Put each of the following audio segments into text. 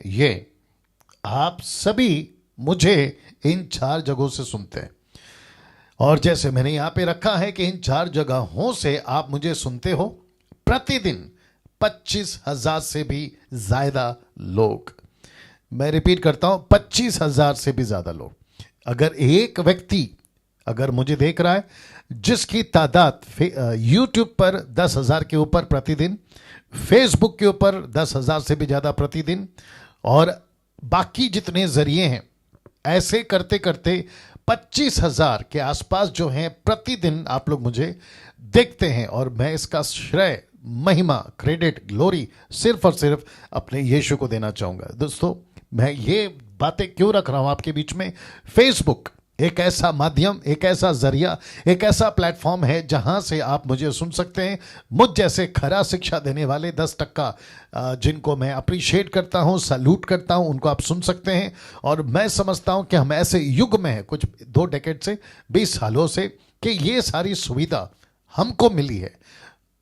ये आप सभी मुझे इन 4 जगहों से सुनते हैं, और जैसे मैंने यहां पे रखा है कि इन 4 जगहों से आप मुझे सुनते हो प्रतिदिन 25,000 से भी ज्यादा लोग। मैं रिपीट करता हूं, 25,000 से भी ज्यादा लोग। अगर एक व्यक्ति अगर मुझे देख रहा है जिसकी तादाद यूट्यूब पर 10,000 के ऊपर प्रतिदिन, फेसबुक के ऊपर 10,000 से भी ज्यादा प्रतिदिन, और बाकी जितने जरिए हैं, ऐसे करते करते 25,000 के आसपास जो हैं प्रतिदिन आप लोग मुझे देखते हैं। और मैं इसका श्रेय, महिमा, क्रेडिट, ग्लोरी सिर्फ और सिर्फ अपने यीशु को देना चाहूंगा। दोस्तों, मैं ये बातें क्यों रख रहा हूं आपके बीच में? फेसबुक एक ऐसा माध्यम, एक ऐसा जरिया, एक ऐसा प्लेटफॉर्म है जहां से आप मुझे सुन सकते हैं। मुझ जैसे खरा शिक्षा देने वाले 10% जिनको मैं अप्रिशिएट करता हूं, सैल्यूट करता हूं, उनको आप सुन सकते हैं। और मैं समझता हूं कि हम ऐसे युग में हैं, कुछ 2 डेकेड से, 20 सालों से, कि ये सारी सुविधा हमको मिली है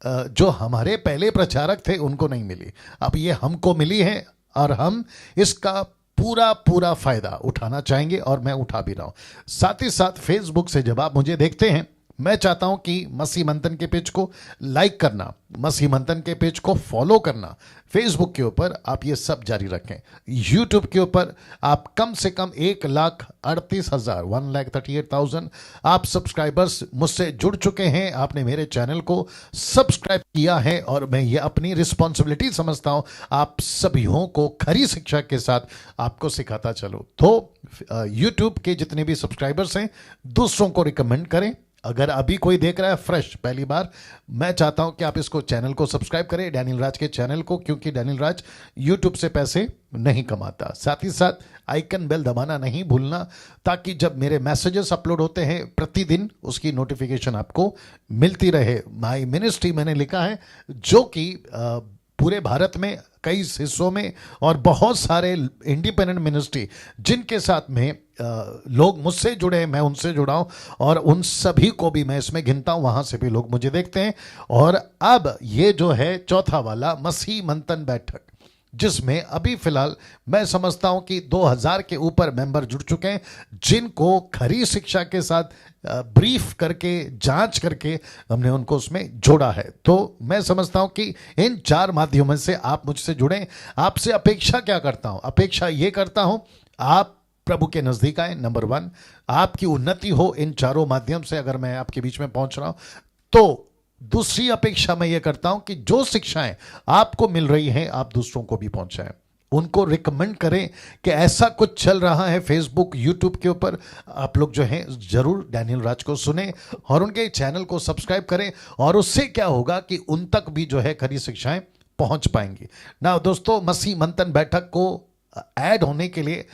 जो हमारे पहले प्रचारक थे उनको नहीं मिली। अब ये हमको मिली है और हम इसका पूरा पूरा फायदा उठाना चाहेंगे, और मैं उठा भी रहा हूं। साथ ही साथ फेसबुक से जब आप मुझे देखते हैं, मैं चाहता हूं कि मसीह मंथन के पेज को लाइक करना, मसीह मंथन के पेज को फॉलो करना। फेसबुक के ऊपर आप ये सब जारी रखें। यूट्यूब के ऊपर आप कम से कम 1,38,000 1,38,000 आप सब्सक्राइबर्स मुझसे जुड़ चुके हैं। आपने मेरे चैनल को सब्सक्राइब किया है, और मैं ये अपनी रिस्पॉन्सिबिलिटी समझता हूं आप सभीयों को खरी शिक्षा के साथ आपको सिखाता चलो। तो यूट्यूब के जितने भी सब्सक्राइबर्स हैं, दूसरों को रिकमेंड करें। अगर अभी कोई देख रहा है फ्रेश पहली बार, मैं चाहता हूं कि आप इसको चैनल को सब्सक्राइब करें, डैनियल राज के चैनल को, क्योंकि डैनियल राज यूट्यूब से पैसे नहीं कमाता। साथ ही साथ आइकन बेल दबाना नहीं भूलना, ताकि जब मेरे मैसेजेस अपलोड होते हैं प्रतिदिन, उसकी नोटिफिकेशन आपको मिलती रहे। माई मिनिस्ट्री मैंने लिखा है, जो कि पूरे भारत में कई हिस्सों में, और बहुत सारे इंडिपेंडेंट मिनिस्ट्री जिनके साथ में लोग मुझसे जुड़े हैं, मैं उनसे जुड़ा हूं, और उन सभी को भी मैं इसमें गिनता हूं। वहां से भी लोग मुझे देखते हैं। और अब ये जो है चौथा वाला मसीह मंथन बैठक, जिसमें अभी फिलहाल मैं समझता हूं कि 2,000 के ऊपर मेंबर जुड़ चुके हैं, जिनको खरी शिक्षा के साथ ब्रीफ करके, जांच करके हमने उनको उसमें जोड़ा है। तो मैं समझता हूं कि इन 4 माध्यमों से आप मुझसे जुड़ें। आपसे अपेक्षा क्या करता हूं? अपेक्षा ये करता हूं आप प्रभु के नजदीक आए, नंबर 1, आपकी उन्नति हो इन 4 माध्यम से। अगर मैं आपके बीच में पहुंच रहा हूं, तो दूसरी अपेक्षा मैं ये करता हूं कि जो शिक्षाएं आपको मिल रही हैं, आप दूसरों को भी पहुंचाएं, उनको रिकमेंड करें कि ऐसा कुछ चल रहा है फेसबुक, यूट्यूब के ऊपर। आप लोग जो हैं जरूर डैनियल राज को सुने और उनके चैनल को सब्सक्राइब करें, और उससे क्या होगा कि उन तक भी जो है खरी शिक्षाएं पहुंच पाएंगी ना। दोस्तों, मसीह मंथन बैठक को ऐड होने के लिए,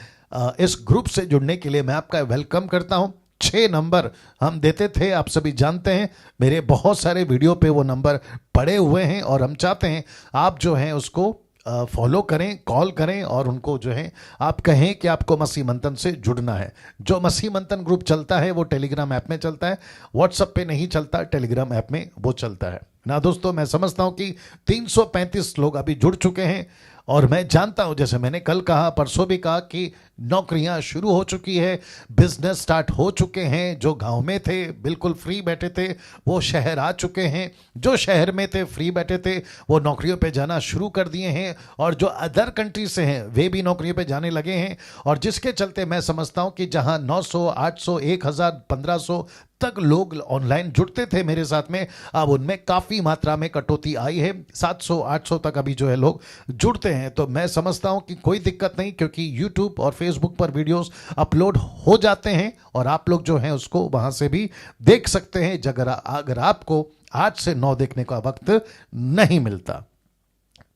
इस ग्रुप से जुड़ने के लिए मैं आपका वेलकम करता हूं। 6 नंबर हम देते थे, आप सभी जानते हैं, मेरे बहुत सारे वीडियो पे वो नंबर पड़े हुए हैं, और हम चाहते हैं आप जो हैं उसको फॉलो करें, कॉल करें, और उनको जो है आप कहें कि आपको मसीह मंथन से जुड़ना है। जो मसीह मंथन ग्रुप चलता है वो टेलीग्राम ऐप में चलता है, व्हाट्सएप पे नहीं चलता, टेलीग्राम ऐप में वो चलता है ना। दोस्तों, मैं समझता हूं कि 335 लोग अभी जुड़ चुके हैं, और मैं जानता हूं, जैसे मैंने कल कहा, परसों भी कहा, कि नौकरियां शुरू हो चुकी है, बिजनेस स्टार्ट हो चुके हैं। जो गांव में थे बिल्कुल फ्री बैठे थे, वो शहर आ चुके हैं। जो शहर में थे फ्री बैठे थे, वो नौकरियों पे जाना शुरू कर दिए हैं। और जो अदर कंट्री से हैं वे भी नौकरियों पे जाने लगे हैं। और जिसके चलते मैं समझता हूं कि जहां 900, 800, 1,000, 1,500 तक लोग ऑनलाइन जुड़ते थे मेरे साथ में, अब उनमें काफी मात्रा में कटौती आई है। 700, 800 तक अभी जो है लोग जुड़ते हैं। तो मैं समझता हूं कि कोई दिक्कत नहीं, क्योंकि यूट्यूब और फेसबुक पर वीडियोस अपलोड हो जाते हैं, और आप लोग जो हैं उसको वहां से भी देख सकते हैं, अगर आपको 8 से 9 देखने का वक्त नहीं मिलता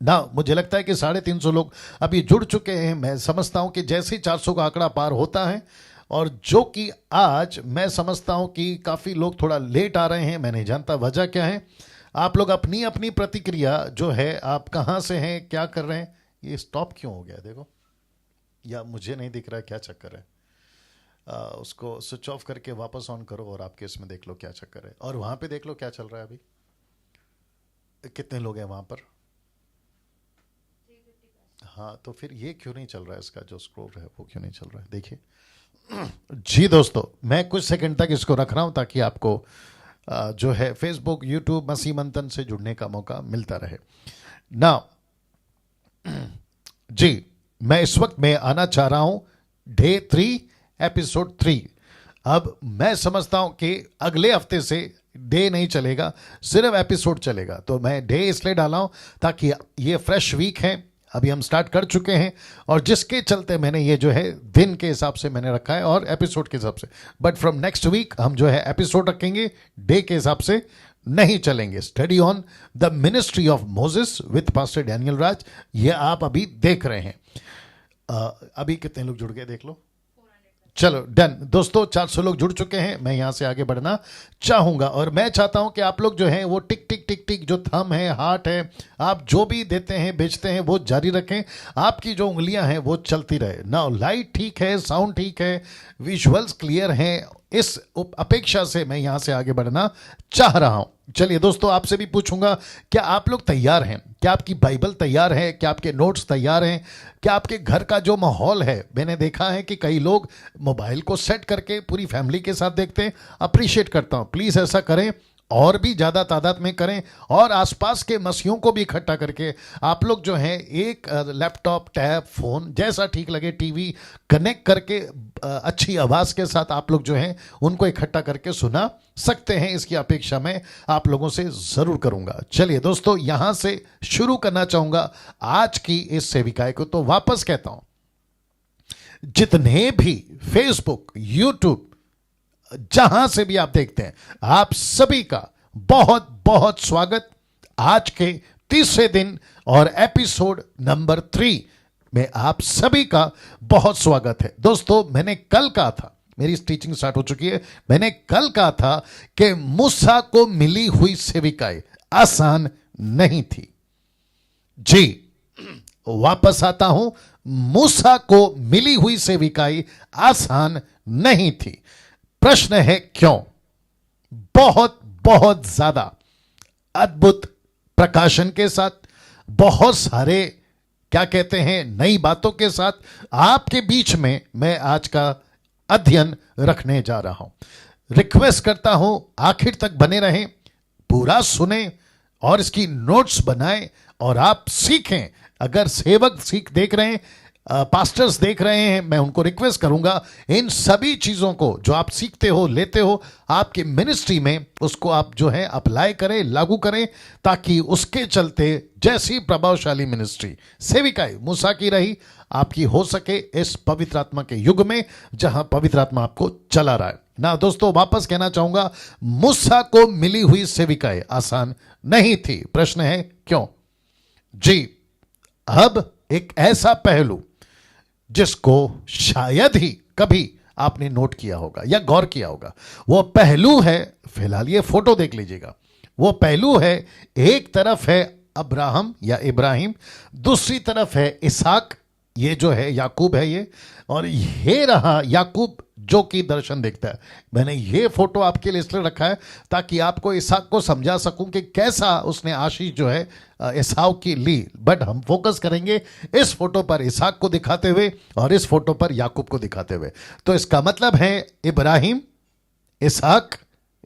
ना। मुझे लगता है कि 350 लोग अभी जुड़ चुके हैं। मैं समझता हूं कि जैसे ही 400 का आंकड़ा पार होता है, और जो कि आज मैं समझता हूं कि काफ़ी लोग थोड़ा लेट आ रहे हैं, मैं नहीं जानता वजह क्या है। आप लोग अपनी अपनी प्रतिक्रिया जो है, आप कहाँ से हैं, क्या कर रहे हैं। ये स्टॉप क्यों हो गया देखो, या मुझे नहीं दिख रहा है क्या चक्कर है। उसको स्विच ऑफ करके वापस ऑन करो, और आपके इसमें देख लो क्या चक्कर है, और वहाँ पे देख लो क्या चल रहा है अभी, कितने लोग हैं वहाँ पर। हाँ, तो फिर ये क्यों नहीं चल रहा है, इसका जो स्क्रोल है वो क्यों नहीं चल रहा है, देखिए। जी दोस्तों, मैं कुछ सेकंड तक इसको रख रहा हूं ताकि आपको जो है फेसबुक, यूट्यूब, मसीह मंथन से जुड़ने का मौका मिलता रहे ना। जी, मैं इस वक्त में आना चाह रहा हूं डे 3 एपिसोड 3। अब मैं समझता हूं कि अगले हफ्ते से डे नहीं चलेगा, सिर्फ एपिसोड चलेगा। तो मैं डे इसलिए डाला हूं ताकि ये फ्रेश वीक है, अभी हम स्टार्ट कर चुके हैं, और जिसके चलते मैंने ये जो है दिन के हिसाब से मैंने रखा है और एपिसोड के हिसाब से। बट फ्रॉम नेक्स्ट वीक हम जो है एपिसोड रखेंगे, डे के हिसाब से नहीं चलेंगे। Study on the ministry of Moses with pastor Daniel Raj, ये आप अभी देख रहे हैं। अभी कितने लोग जुड़ गए देख लो। चलो डन दोस्तों, 400 लोग जुड़ चुके हैं। मैं यहां से आगे बढ़ना चाहूंगा और मैं चाहता हूं कि आप लोग जो हैं वो टिक टिक टिक टिक जो थंब है, हार्ट है, आप जो भी देते हैं बेचते हैं वो जारी रखें। आपकी जो उंगलियां हैं वो चलती रहे ना। लाइट ठीक है, साउंड ठीक है, विजुअल्स क्लियर हैं, इस अपेक्षा से मैं यहां से आगे बढ़ना चाह रहा हूं। चलिए दोस्तों, आपसे भी पूछूंगा, क्या आप लोग तैयार हैं? क्या आपकी बाइबल तैयार है? क्या आपके नोट्स तैयार हैं? क्या आपके घर का जो माहौल है, मैंने देखा है कि कई लोग मोबाइल को सेट करके पूरी फैमिली के साथ देखते हैं, अप्रिशिएट करता हूं। प्लीज ऐसा करें और भी ज़्यादा तादाद में करें, और आसपास के मसीहों को भी इकट्ठा करके आप लोग जो हैं एक लैपटॉप, टैब, फ़ोन, जैसा ठीक लगे, टीवी कनेक्ट करके अच्छी आवाज़ के साथ आप लोग जो हैं उनको इकट्ठा करके सुना सकते हैं। इसकी अपेक्षा मैं आप लोगों से ज़रूर करूंगा। चलिए दोस्तों, यहाँ से शुरू करना चाहूँगा आज की इस सेविकाएं को। तो वापस कहता हूँ, जितने भी फेसबुक, यूट्यूब, जहां से भी आप देखते हैं, आप सभी का बहुत बहुत स्वागत आज के तीसरे दिन और एपिसोड नंबर 3 में आप सभी का बहुत स्वागत है। दोस्तों, मैंने कल कहा था, मेरी टीचिंग स्टार्ट हो चुकी है, मैंने कल कहा था कि मूसा को मिली हुई सेविकाएं आसान नहीं थी। जी, वापस आता हूं, मूसा को मिली हुई सेविकाएं आसान नहीं थी। प्रश्न है क्यों? बहुत बहुत ज्यादा अद्भुत प्रकाशन के साथ, बहुत सारे क्या कहते हैं नई बातों के साथ आपके बीच में मैं आज का अध्ययन रखने जा रहा हूं। रिक्वेस्ट करता हूं आखिर तक बने रहें, पूरा सुने और इसकी नोट्स बनाएं और आप सीखें। अगर सेवक देख रहे हैं, पास्टर्स देख रहे हैं, मैं उनको रिक्वेस्ट करूंगा इन सभी चीजों को जो आप सीखते हो, लेते हो आपके मिनिस्ट्री में, उसको आप जो है अप्लाई करें, लागू करें, ताकि उसके चलते जैसी प्रभावशाली मिनिस्ट्री सेविकाएं मूसा की रही, आपकी हो सके इस पवित्र आत्मा के युग में जहां पवित्र आत्मा आपको चला रहा है ना। दोस्तों, वापस कहना चाहूंगा, मूसा को मिली हुई सेविकाएं आसान नहीं थी। प्रश्न है क्यों? जी, अब एक ऐसा पहलू जिसको शायद ही कभी आपने नोट किया होगा या गौर किया होगा, वो पहलू है, फिलहाल ये फोटो देख लीजिएगा, वो पहलू है, एक तरफ है अब्राहम या इब्राहिम, दूसरी तरफ है इसहाक, ये जो है याकूब है ये, और ये रहा याकूब जो कि दर्शन देखता है। मैंने ये फोटो आपके लिए इसलिए रखा है ताकि आपको इसहाक को समझा सकूं कि कैसा उसने आशीष जो है एसाव की ली। बट हम फोकस करेंगे इस फोटो पर इसहाक को दिखाते हुए और इस फोटो पर याकूब को दिखाते हुए। तो इसका मतलब है इब्राहिम, इसहाक,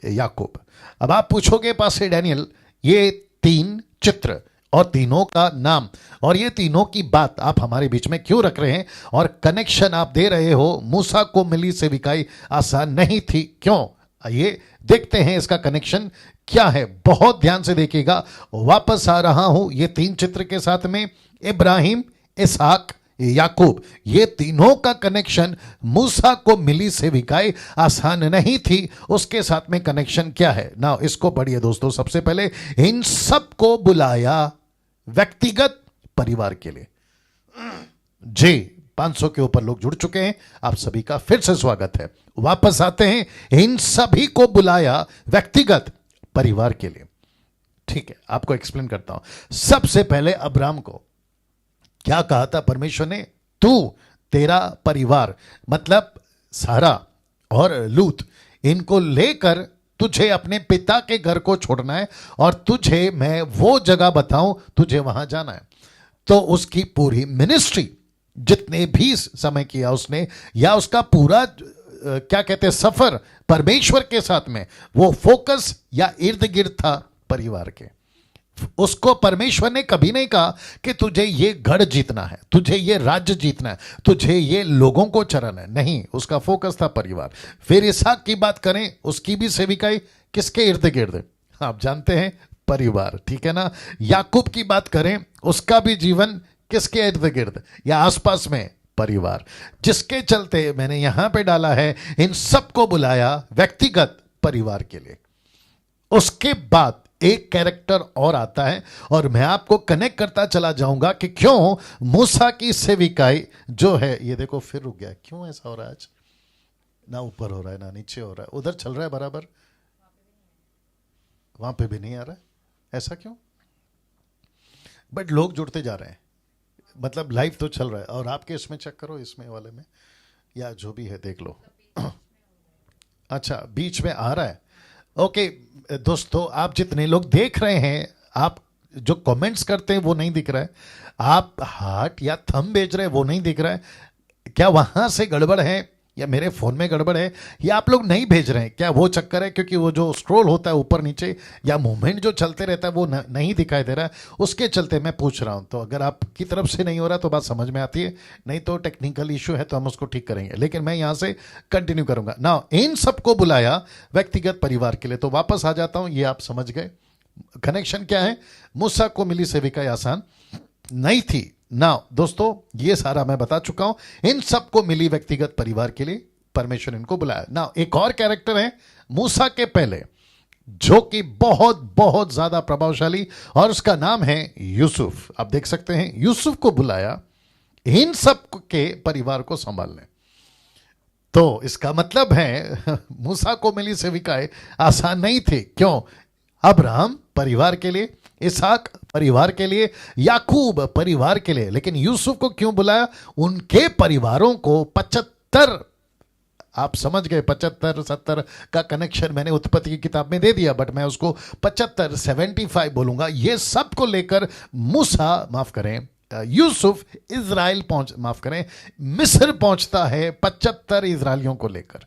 याकूब। अब आप पूछोगे पास्टर डैनियल, ये 3 चित्र और तीनों का नाम और ये तीनों की बात आप हमारे बीच में क्यों रख रहे हैं और कनेक्शन आप दे रहे हो? मूसा को मिली सेविकाई आसान नहीं थी, क्यों? आइए देखते हैं इसका कनेक्शन क्या है। बहुत ध्यान से देखिएगा। वापस आ रहा हूं ये 3 चित्र के साथ में, इब्राहिम, इसहाक, याकूब, ये तीनों का कनेक्शन मूसा को मिली सेविकाई आसान नहीं थी, उसके साथ में कनेक्शन क्या है ना, इसको पढ़िए दोस्तों। सबसे पहले इन सब को बुलाया व्यक्तिगत परिवार के लिए। जी, 500 के ऊपर लोग जुड़ चुके हैं, आप सभी का फिर से स्वागत है। वापस आते हैं, इन सभी को बुलाया व्यक्तिगत परिवार के लिए। ठीक है, आपको एक्सप्लेन करता हूं। सबसे पहले अब्राहम को क्या कहा था परमेश्वर ने? तू, तेरा परिवार, मतलब सारा और लूत, इनको लेकर तुझे अपने पिता के घर को छोड़ना है और तुझे मैं वो जगह बताऊं, तुझे वहां जाना है। तो उसकी पूरी मिनिस्ट्री जितने भी समय किया उसने, या उसका पूरा क्या कहते हैं सफर परमेश्वर के साथ में, वो फोकस या इर्द गिर्द था परिवार के। उसको परमेश्वर ने कभी नहीं कहा कि तुझे ये गढ़ जीतना है, तुझे ये राज्य जीतना है, तुझे ये लोगों को चरना है। नहीं, उसका फोकस था परिवार। फिर इसहाक की बात करें, उसकी भी सेविकाई किसके इर्द गिर्द, आप जानते हैं, परिवार, ठीक है ना। याकूब की बात करें, उसका भी जीवन किसके इर्द गिर्द या आसपास में, परिवार। जिसके चलते मैंने यहां पे डाला है, इन सबको बुलाया व्यक्तिगत परिवार के लिए। उसके बाद एक कैरेक्टर और आता है, और मैं आपको कनेक्ट करता चला जाऊंगा कि क्यों मूसा की सेविकाई जो है, ये देखो फिर रुक गया, क्यों ऐसा हो रहा है आज, ना ऊपर हो रहा है ना नीचे हो रहा है, उधर चल रहा है बराबर, वहां पे भी नहीं आ रहा है, ऐसा क्यों। बट लोग जुड़ते जा रहे हैं, मतलब लाइव तो चल रहा है, और आपके इसमें चेक करो, इसमें वाले में या जो भी है देख लो। अच्छा, बीच में आ रहा है, ओके। दोस्तों, आप जितने लोग देख रहे हैं, आप जो कमेंट्स करते हैं वो नहीं दिख रहा है, आप हार्ट या थंब भेज रहे हैं वो नहीं दिख रहा है। क्या वहां से गड़बड़ है, या मेरे फोन में गड़बड़ है, या आप लोग नहीं भेज रहे हैं, क्या वो चक्कर है? क्योंकि वो जो स्क्रॉल होता है ऊपर नीचे या मूवमेंट जो चलते रहता है वो नहीं दिखाई दे रहा है, उसके चलते मैं पूछ रहा हूं। तो अगर आपकी तरफ से नहीं हो रहा तो बात समझ में आती है, नहीं तो टेक्निकल इशू है तो हम उसको ठीक करेंगे। लेकिन मैं यहां से कंटिन्यू करूंगा ना। इन सबको बुलाया व्यक्तिगत परिवार के लिए। तो वापस आ जाता हूं, ये आप समझ गए कनेक्शन क्या है। मूसा को मिली सेविकाई आसान नहीं थी ना दोस्तों, ये सारा मैं बता चुका हूं। इन सबको मिली व्यक्तिगत परिवार के लिए परमेश्वर इनको बुलाया ना। एक और कैरेक्टर है मूसा के पहले, जो कि बहुत बहुत ज्यादा प्रभावशाली, और उसका नाम है यूसुफ। आप देख सकते हैं, यूसुफ को बुलाया इन सब के परिवार को संभालने। तो इसका मतलब है मूसा को मिली सेविकाएं आसान नहीं थी। क्यों? अब्राहम परिवार के लिए, इसहाक परिवार के लिए, याकूब परिवार के लिए। लेकिन यूसुफ को क्यों बुलाया? उनके परिवारों को 75, आप समझ गए, 75 70 का कनेक्शन मैंने उत्पत्ति की किताब में दे दिया, बट मैं उसको 75 75 बोलूंगा। ये सब को लेकर मूसा, माफ करें, यूसुफ इजराइल मिस्र पहुंचता है 75 इजराइलियों को लेकर,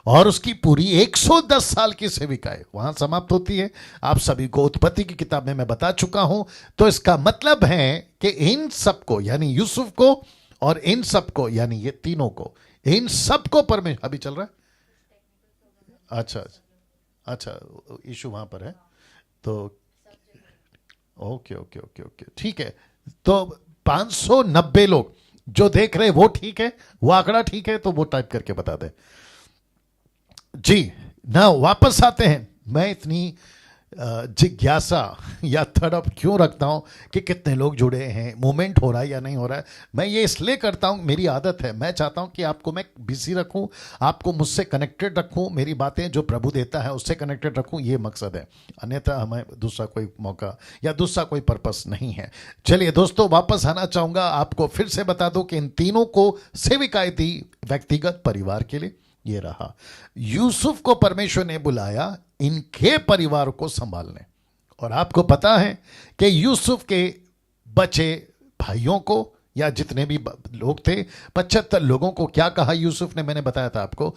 और उसकी पूरी 110 साल की सेविकाएं वहां समाप्त होती है। आप सभी को उत्पत्ति की किताब में मैं बता चुका हूं। तो इसका मतलब है कि इन सबको, यानी यूसुफ को और इन सबको, यानी ये तीनों को, इन सबको परमेश्वर, अभी चल रहा है, अच्छा इशू वहां पर है, तो ओके ओके ओके ओके ठीक है। तो 590 लोग जो देख रहे हैं वो ठीक है, वो आंकड़ा ठीक है, तो वो टाइप करके बता दें जी ना। वापस आते हैं। मैं इतनी जिज्ञासा या तड़प क्यों रखता हूं कि कितने लोग जुड़े हैं, मूवमेंट हो रहा है या नहीं हो रहा है। मैं ये इसलिए करता हूं, मेरी आदत है, मैं चाहता हूं कि आपको मैं बिजी रखूं, आपको मुझसे कनेक्टेड रखूं, मेरी बातें जो प्रभु देता है उससे कनेक्टेड रखूं, ये मकसद है। अन्यथा हमें दूसरा कोई मौका या दूसरा कोई पर्पस नहीं है। चलिए दोस्तों, वापस आना चाहूंगा, आपको फिर से बता दो कि इन तीनों को सेविकाएं दी व्यक्तिगत परिवार के लिए। ये रहा, यूसुफ को परमेश्वर ने बुलाया इनके परिवार को संभालने। और आपको पता है कि यूसुफ के बचे भाइयों को, या जितने भी लोग थे, 75 लोगों को क्या कहा यूसुफ ने? मैंने बताया था आपको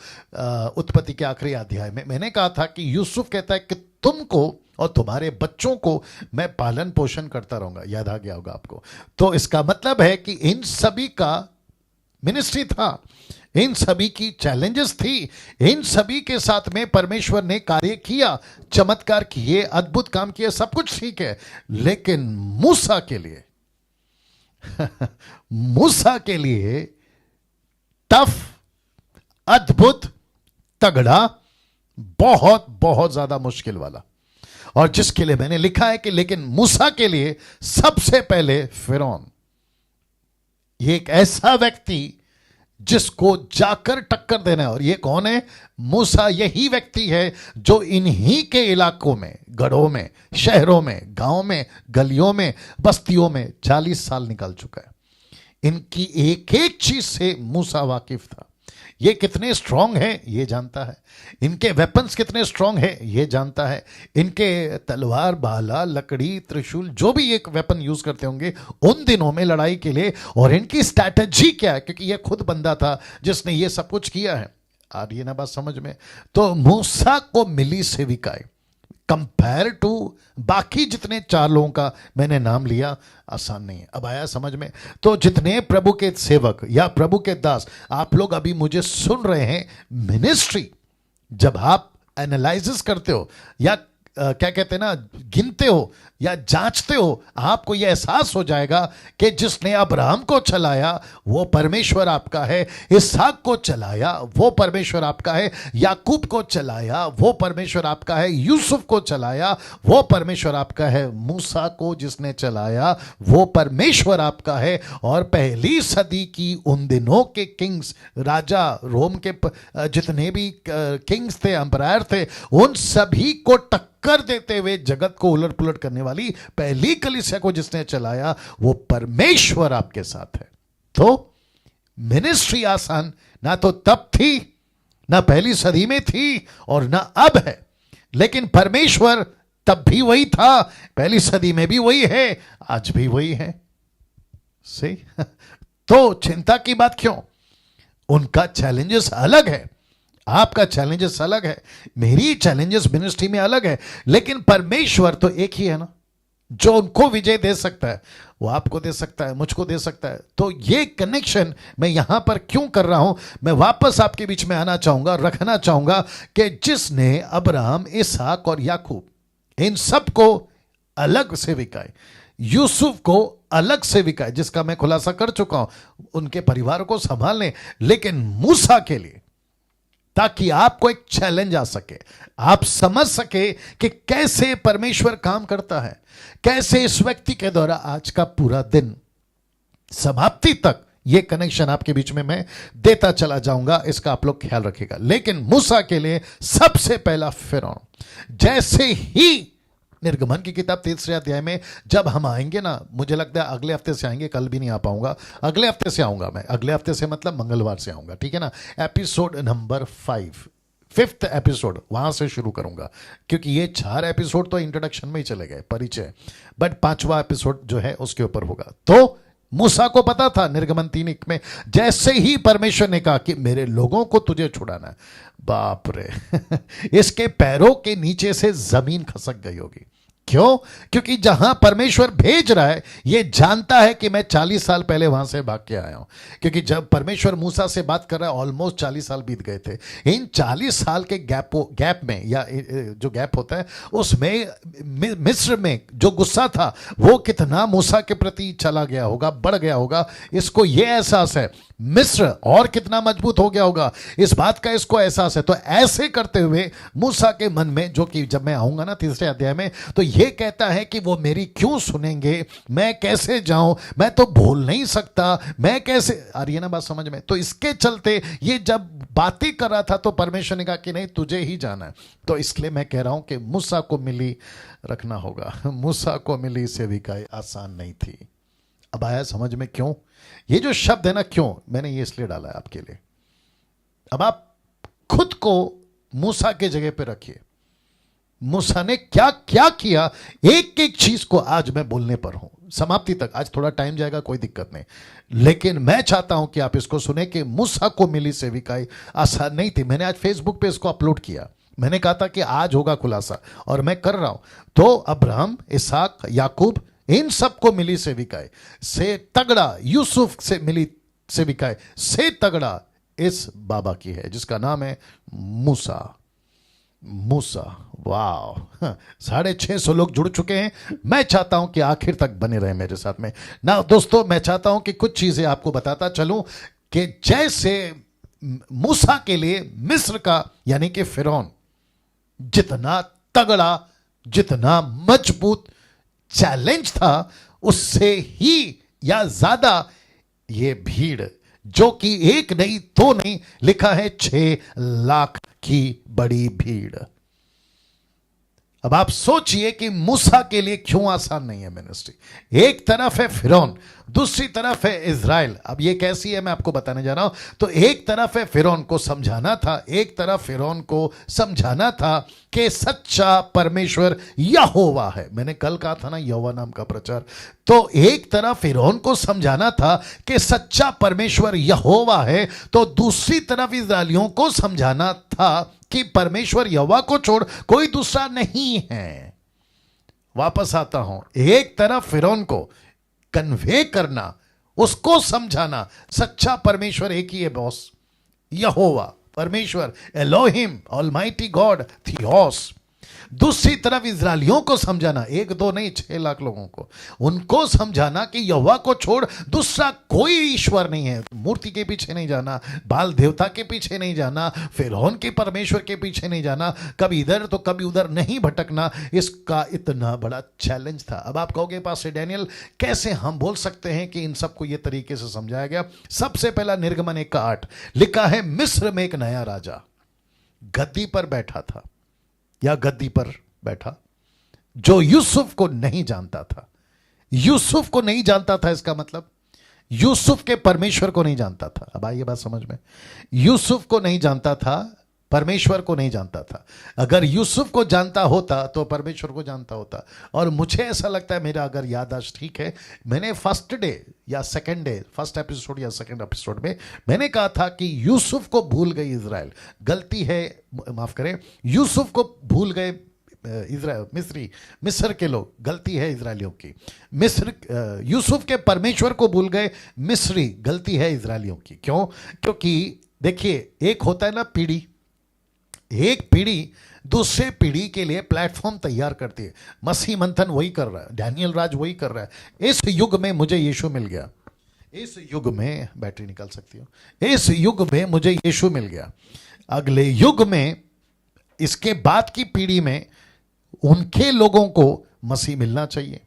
उत्पत्ति के आखिरी अध्याय में। मैंने कहा था कि यूसुफ कहता है कि तुमको और तुम्हारे बच्चों को मैं पालन पोषण करता रहूंगा। याद आ गया होगा आपको। तो इसका मतलब है कि इन सभी का मिनिस्ट्री था, इन सभी की चैलेंजेस थी, इन सभी के साथ में परमेश्वर ने कार्य किया, चमत्कार किए, अद्भुत काम किए, सब कुछ ठीक है। लेकिन मूसा के लिए मूसा के लिए टफ, अद्भुत, तगड़ा, बहुत बहुत ज्यादा मुश्किल वाला, और जिसके लिए मैंने लिखा है कि लेकिन मूसा के लिए सबसे पहले फिरौन, ये एक ऐसा व्यक्ति जिसको जाकर टक्कर देना है। और ये कौन है? मूसा यही व्यक्ति है जो इन्हीं के इलाकों में, गढ़ों में, शहरों में, गांव में, गलियों में, बस्तियों में 40 साल निकाल चुका है। इनकी एक एक चीज से मूसा वाकिफ था। ये कितने स्ट्रांग हैं ये जानता है, इनके वेपन्स कितने स्ट्रांग हैं ये जानता है, इनके तलवार, भाला, लकड़ी, त्रिशूल, जो भी एक वेपन यूज करते होंगे उन दिनों में लड़ाई के लिए, और इनकी स्ट्रैटेजी क्या है, क्योंकि ये खुद बंदा था जिसने ये सब कुछ किया है। आ रही है ना बात समझ में? तो मूसा को मिली सेविकाएं कंपेयर टू बाकी जितने 4 लोगों का मैंने नाम लिया, आसान नहीं है। अब आया समझ में? तो जितने प्रभु के सेवक या प्रभु के दास आप लोग अभी मुझे सुन रहे हैं, मिनिस्ट्री जब आप एनालिसिस करते हो या क्या कहते हैं ना, गिनते हो या जांचते हो, आपको यह एहसास हो जाएगा कि जिसने अब्राहम को चलाया वो परमेश्वर आपका है, इसहाक को चलाया वो परमेश्वर आपका है, याकूब को चलाया वो परमेश्वर आपका है, यूसुफ को चलाया वो परमेश्वर आपका है, मूसा को जिसने चलाया वो परमेश्वर आपका है। और पहली सदी की उन दिनों के किंग्स, राजा, रोम के जितने भी किंग्स थे, अंपायर थे, उन सभी को टक्कर देते हुए जगत को उलट पुलट करने वाली पहली कलीसिया को जिसने चलाया वो परमेश्वर आपके साथ है। तो मिनिस्ट्री आसान ना तो तब थी, ना पहली सदी में थी, और ना अब है, लेकिन परमेश्वर तब भी वही था, पहली सदी में भी वही है, आज भी वही है। सही? तो चिंता की बात क्यों? उनका चैलेंजेस अलग है, आपका चैलेंजेस अलग है, मेरी चैलेंजेस मिनिस्ट्री में अलग है, लेकिन परमेश्वर तो एक ही है ना। जो उनको विजय दे सकता है वो आपको दे सकता है, मुझको दे सकता है। तो ये कनेक्शन मैं यहां पर क्यों कर रहा हूं, मैं वापस आपके बीच में आना चाहूंगा, रखना चाहूंगा कि जिसने अब्राहम, इसहाक और याकूब इन सबको अलग से विकाए, यूसुफ को अलग से विकाए, जिसका मैं खुलासा कर चुका हूं, उनके परिवार को संभालने, लेकिन मूसा के लिए, ताकि आपको एक चैलेंज आ सके, आप समझ सके कि कैसे परमेश्वर काम करता है, कैसे इस व्यक्ति के द्वारा आज का पूरा दिन समाप्ति तक ये कनेक्शन आपके बीच में मैं देता चला जाऊंगा, इसका आप लोग ख्याल रखिएगा। लेकिन मूसा के लिए सबसे पहला फिरौन, जैसे ही निर्गमन की किताब 3 अध्याय में जब हम आएंगे ना, मुझे लगता है अगले हफ्ते से आएंगे, कल भी नहीं आ पाऊंगा, अगले हफ्ते से आऊंगा मैं, अगले हफ्ते से मतलब मंगलवार से आऊंगा, ठीक है ना। एपिसोड नंबर 5th एपिसोड वहां से शुरू करूंगा, क्योंकि ये 4 एपिसोड तो इंट्रोडक्शन में ही चले गए, परिचय, बट 5वां एपिसोड जो है उसके ऊपर होगा। तो मूसा को पता था निर्गमन 3 में जैसे ही परमेश्वर ने कहा कि मेरे लोगों को तुझे छुड़ाना है, बाप रे इसके पैरों के नीचे से जमीन खसक गई होगी। क्यों? क्योंकि जहां परमेश्वर भेज रहा है ये जानता है कि मैं 40 साल पहले वहां से भाग के आया हूं, क्योंकि जब परमेश्वर मूसा से बात कर रहा है ऑलमोस्ट 40 साल बीत गए थे। इन 40 साल के गैप में, या जो गैप होता है उसमें मिस्र में जो गुस्सा था वो कितना मूसा के प्रति चला गया होगा, बढ़ गया होगा, इसको ये एहसास है। मिस्र और कितना मजबूत हो गया होगा, इस बात का इसको एहसास है। तो ऐसे करते हुए मूसा के मन में, जो कि जब मैं आऊंगा ना 3 अध्याय में, तो ये कहता है कि वो मेरी क्यों सुनेंगे, मैं कैसे जाऊं, मैं तो भूल नहीं सकता, मैं कैसे, आ रही है ना बात समझ में? तो इसके चलते ये जब बातें कर रहा था तो परमेश्वर ने कहा कि नहीं तुझे ही जाना है। तो इसलिए मैं कह रहा हूं कि मूसा को मिली रखना होगा, मूसा को मिली सेविकाएं आसान नहीं थी। अब आया समझ में क्यों? ये जो शब्द है ना क्यों, मैंने ये इसलिए डाला है आपके लिए। अब आप खुद को मूसा के जगह पे रखिए, मूसा ने क्या क्या किया, एक एक चीज को आज मैं बोलने पर हूं, समाप्ति तक। आज थोड़ा टाइम जाएगा, कोई दिक्कत नहीं, लेकिन मैं चाहता हूं कि आप इसको सुने कि मूसा को मिली सेविकाई आसान नहीं थी। मैंने आज फेसबुक पे इसको अपलोड किया, मैंने कहा था कि आज होगा खुलासा, और मैं कर रहा हूं। तो अब्राहम, इसहाक, याकूब, इन सबको मिली सेविकाएं से तगड़ा, यूसुफ से मिली सेविकाएं से तगड़ा इस बाबा की है जिसका नाम है मूसा। मूसा, वाह, 650 लोग जुड़ चुके हैं। मैं चाहता हूं कि आखिर तक बने रहे मेरे साथ में ना। दोस्तों, मैं चाहता हूं कि कुछ चीजें आपको बताता चलूं कि जैसे मूसा के लिए मिस्र का यानी कि फिरौन जितना तगड़ा, जितना मजबूत चैलेंज था, उससे ही या ज्यादा ये भीड़, जो कि एक नहीं दो नहीं, लिखा है 6 लाख की बड़ी भीड़। अब आप सोचिए कि मूसा के लिए क्यों आसान नहीं है मिनिस्ट्री। एक तरफ है फिरौन, दूसरी तरफ है इज़राइल। अब ये कैसी है मैं आपको बताने जा रहा हूं। तो एक तरफ है फिरौन को समझाना था, एक तरफ फिरौन को समझाना था कि सच्चा परमेश्वर यहोवा है। मैंने कल कहा था ना यहोवा नाम का प्रचार। तो एक तरफ फिरौन को समझाना था कि सच्चा परमेश्वर यहोवा है, तो दूसरी तरफ इज़राइलियों को समझाना था कि परमेश्वर यहोवा को छोड़ कोई दूसरा नहीं है। वापस आता हूं, एक तरफ फिरौन को कन्वे करना, उसको समझाना सच्चा परमेश्वर एक ही है बॉस, यहोवा परमेश्वर, एलोहिम ऑलमाइटी गॉड थियोस। दूसरी तरफ इज़राइलियों को समझाना, एक दो नहीं 6 लाख लोगों को, उनको समझाना कि यहोवा को छोड़ दूसरा कोई ईश्वर नहीं है। मूर्ति के पीछे नहीं जाना, बाल देवता के पीछे नहीं जाना, फिरौन के परमेश्वर के पीछे नहीं जाना, कभी इधर तो कभी उधर नहीं भटकना। इसका इतना बड़ा चैलेंज था। अब आप कहोगे पास्टर डैनियल कैसे हम बोल सकते हैं कि इन सबको ये तरीके से समझाया गया। सबसे पहला निर्गमन 1:8 लिखा है, मिस्र में एक नया राजा गद्दी पर बैठा था या गद्दी पर बैठा, जो यूसुफ को नहीं जानता था। यूसुफ को नहीं जानता था, इसका मतलब यूसुफ के परमेश्वर को नहीं जानता था। अब आइए बात समझ में, यूसुफ को नहीं जानता था, परमेश्वर को नहीं जानता था। अगर यूसुफ को जानता होता तो परमेश्वर को जानता होता। और मुझे ऐसा लगता है, मेरा अगर याददाश्त ठीक है, मैंने फर्स्ट डे या सेकंड डे, फर्स्ट एपिसोड या सेकंड एपिसोड में मैंने कहा था कि यूसुफ को भूल गई इज़राइल, गलती है, माफ करें, यूसुफ को भूल गए इज़राइल, मिस्र के लोग, गलती है इज़राइलियों की। यूसुफ के परमेश्वर को भूल गए मिस्री, गलती है इज़राइलियों की। क्यों? क्योंकि देखिए, एक होता है ना पीढ़ी, एक पीढ़ी दूसरे पीढ़ी के लिए प्लेटफॉर्म तैयार करती है। मसीह मंथन वही कर रहा है, डैनियल राज वही कर रहा है। इस युग में मुझे यीशु मिल गया, इस युग में बैटरी निकाल सकती हो, इस युग में मुझे यीशु मिल गया। अगले युग में, इसके बाद की पीढ़ी में उनके लोगों को मसीह मिलना चाहिए।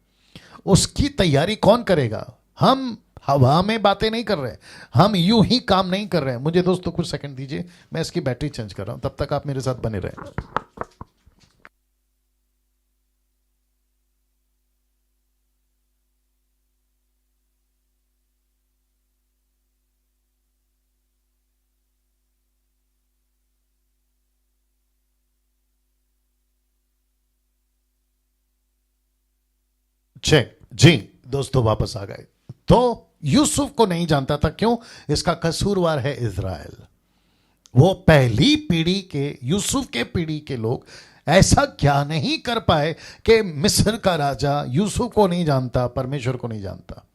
उसकी तैयारी कौन करेगा? हम हवा में बातें नहीं कर रहे, हम यूं ही काम नहीं कर रहे हैं। मुझे दोस्तों कुछ सेकंड दीजिए, मैं इसकी बैटरी चेंज कर रहा हूं, तब तक आप मेरे साथ बने रहें। चेक जी, दोस्तों वापस आ गए। तो यूसुफ को नहीं जानता था, क्यों? इसका कसूरवार है इज़राइल। वो पहली पीढ़ी के, यूसुफ के पीढ़ी के लोग ऐसा क्या नहीं कर पाए कि मिस्र का राजा यूसुफ को नहीं जानता, परमेश्वर को नहीं जानता।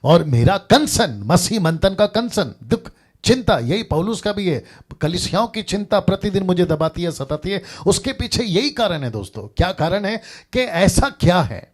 और मेरा कंसर्न, मसीह मंथन का कंसर्न, दुख, चिंता, यही पौलुस का भी है। कलीसियाओं की चिंता प्रतिदिन मुझे दबाती है, सताती है। उसके पीछे यही कारण है दोस्तों। क्या कारण है? कि ऐसा क्या है,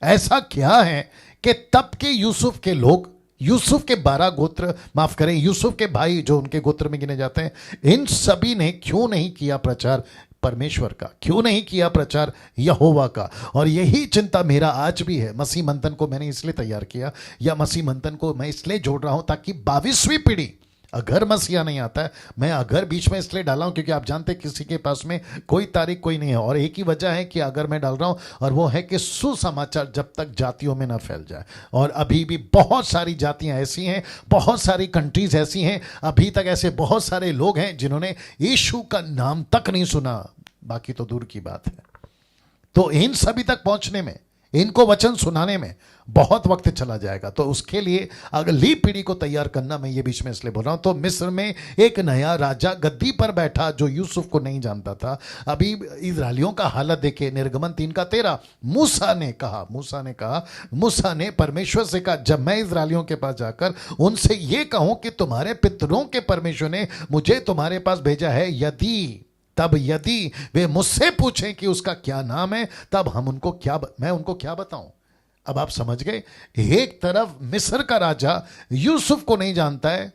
ऐसा क्या है कि तब के यूसुफ के लोग, यूसुफ के 12 गोत्र, माफ करें, यूसुफ के भाई जो उनके गोत्र में गिने जाते हैं, इन सभी ने क्यों नहीं किया प्रचार परमेश्वर का? क्यों नहीं किया प्रचार यहोवा का? और यही चिंता मेरा आज भी है। मसीह मंथन को मैंने इसलिए तैयार किया, या मसीह मंथन को मैं इसलिए जोड़ रहा हूं ताकि 22वीं पीढ़ी, अगर मसीहा नहीं आता है, मैं अगर बीच में इसलिए डाला हूं क्योंकि आप जानते हैं किसी के पास में कोई तारीख कोई नहीं है, और एक ही वजह है कि अगर मैं डाल रहा हूं, और वो है कि सुसमाचार जब तक जातियों में ना फैल जाए। और अभी भी बहुत सारी जातियां ऐसी हैं, बहुत सारी कंट्रीज ऐसी हैं, अभी तक ऐसे बहुत सारे लोग हैं जिन्होंने यीशु का नाम तक नहीं सुना, बाकी तो दूर की बात है। तो इन सभी तक पहुंचने में, इनको वचन सुनाने में बहुत वक्त चला जाएगा। तो उसके लिए अगली पीढ़ी को तैयार करना, मैं ये बीच में इसलिए बोल रहा हूं। तो मिस्र में एक नया राजा गद्दी पर बैठा जो यूसुफ को नहीं जानता था। अभी इजरायलियों का हालत देखिए, निर्गमन 3:13, मूसा ने परमेश्वर से कहा, जब मैं इजरायलियों के पास जाकर उनसे ये कहूं कि तुम्हारे पितरों के परमेश्वर ने मुझे तुम्हारे पास भेजा है, यदि वे मुझसे पूछें कि उसका क्या नाम है, तब मैं उनको क्या बताऊं? अब आप समझ गए। एक तरफ मिस्र का राजा यूसुफ को नहीं जानता है,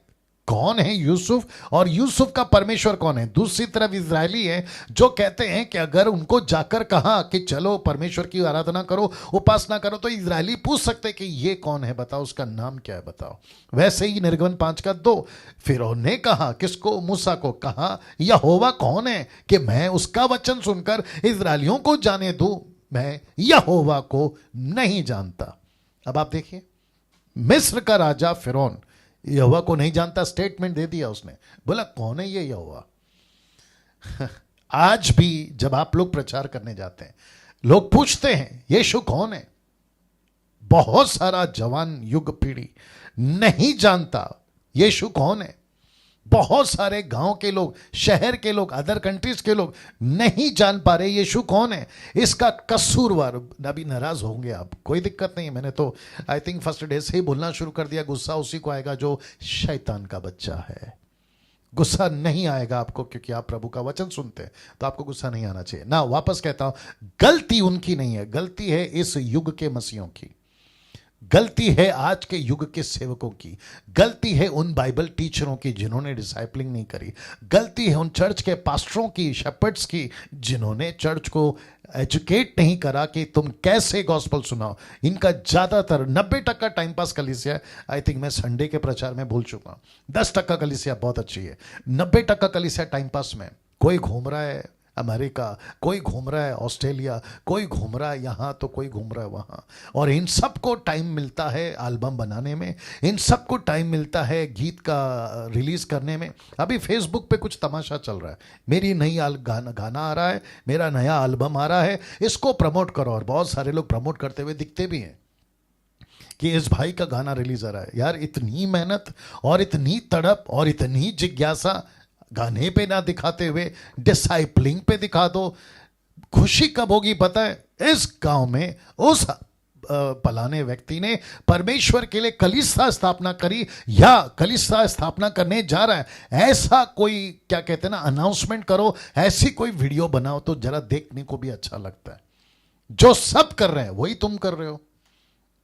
कौन है यूसुफ और यूसुफ का परमेश्वर कौन है? दूसरी तरफ इजरायली है जो कहते हैं कि अगर उनको जाकर कहा कि चलो परमेश्वर की आराधना करो, उपासना करो, तो इजरायली पूछ सकते कि ये कौन है, बताओ उसका नाम क्या है, बताओ। वैसे ही निर्गमन 5:2 फिरौन ने कहा, किसको? मूसा को कहा, यहोवा कौन है कि मैं उसका वचन सुनकर इजरायलियों को जाने दूं? मैं यहोवा को नहीं जानता। अब आप देखिए, मिस्र का राजा फिरौन यहोवा को नहीं जानता, स्टेटमेंट दे दिया उसने, बोला कौन है ये यहोवा? आज भी जब आप लोग प्रचार करने जाते हैं, लोग पूछते हैं यीशु कौन है? बहुत सारा जवान युग पीढ़ी नहीं जानता यीशु कौन है। बहुत सारे गांव के लोग, शहर के लोग, अदर कंट्रीज के लोग नहीं जान पा रहे यीशु कौन है। इसका कसूरवार, अभी नाराज होंगे आप, कोई दिक्कत नहीं है, मैंने तो आई थिंक फर्स्ट डे से ही बोलना शुरू कर दिया, गुस्सा उसी को आएगा जो शैतान का बच्चा है। गुस्सा नहीं आएगा आपको क्योंकि आप प्रभु का वचन सुनते हैं, तो आपको गुस्सा नहीं आना चाहिए ना। वापस कहता हूं, गलती उनकी नहीं है, गलती है इस युग के मसीहों की, गलती है आज के युग के सेवकों की, गलती है उन बाइबल टीचरों की जिन्होंने डिसाइपलिंग नहीं करी, गलती है उन चर्च के पास्टरों की, शेपर्ड्स की, जिन्होंने चर्च को एजुकेट नहीं करा कि तुम कैसे गॉस्पल सुनाओ। इनका ज़्यादातर 90% टाइम पास कलीसिया, आई थिंक मैं संडे के प्रचार में भूल चुका हूँ, 10% कलीसिया बहुत अच्छी है, 90% कलीसिया टाइम पास में। कोई घूम रहा है अमेरिका, कोई घूम रहा है ऑस्ट्रेलिया, कोई घूम रहा है यहाँ, तो कोई घूम रहा है वहाँ, और इन सबको टाइम मिलता है एल्बम बनाने में, इन सबको टाइम मिलता है गीत का रिलीज करने में। अभी फेसबुक पे कुछ तमाशा चल रहा है, मेरी नई गाना आ रहा है, मेरा नया एल्बम आ रहा है, इसको प्रमोट करो, और बहुत सारे लोग प्रमोट करते हुए दिखते भी हैं कि इस भाई का गाना रिलीज आ रहा है। यार इतनी मेहनत और इतनी तड़प और इतनी जिज्ञासा गाने पे ना दिखाते हुए डिसाइपलिंग पे दिखा दो। खुशी कब होगी पता है? इस गांव में उस पलाने व्यक्ति ने परमेश्वर के लिए कलीसिया स्थापना करी या कलीसिया स्थापना करने जा रहा है, ऐसा कोई क्या कहते हैं ना, अनाउंसमेंट करो, ऐसी कोई वीडियो बनाओ तो जरा देखने को भी अच्छा लगता है। जो सब कर रहे हैं वही तुम कर रहे हो,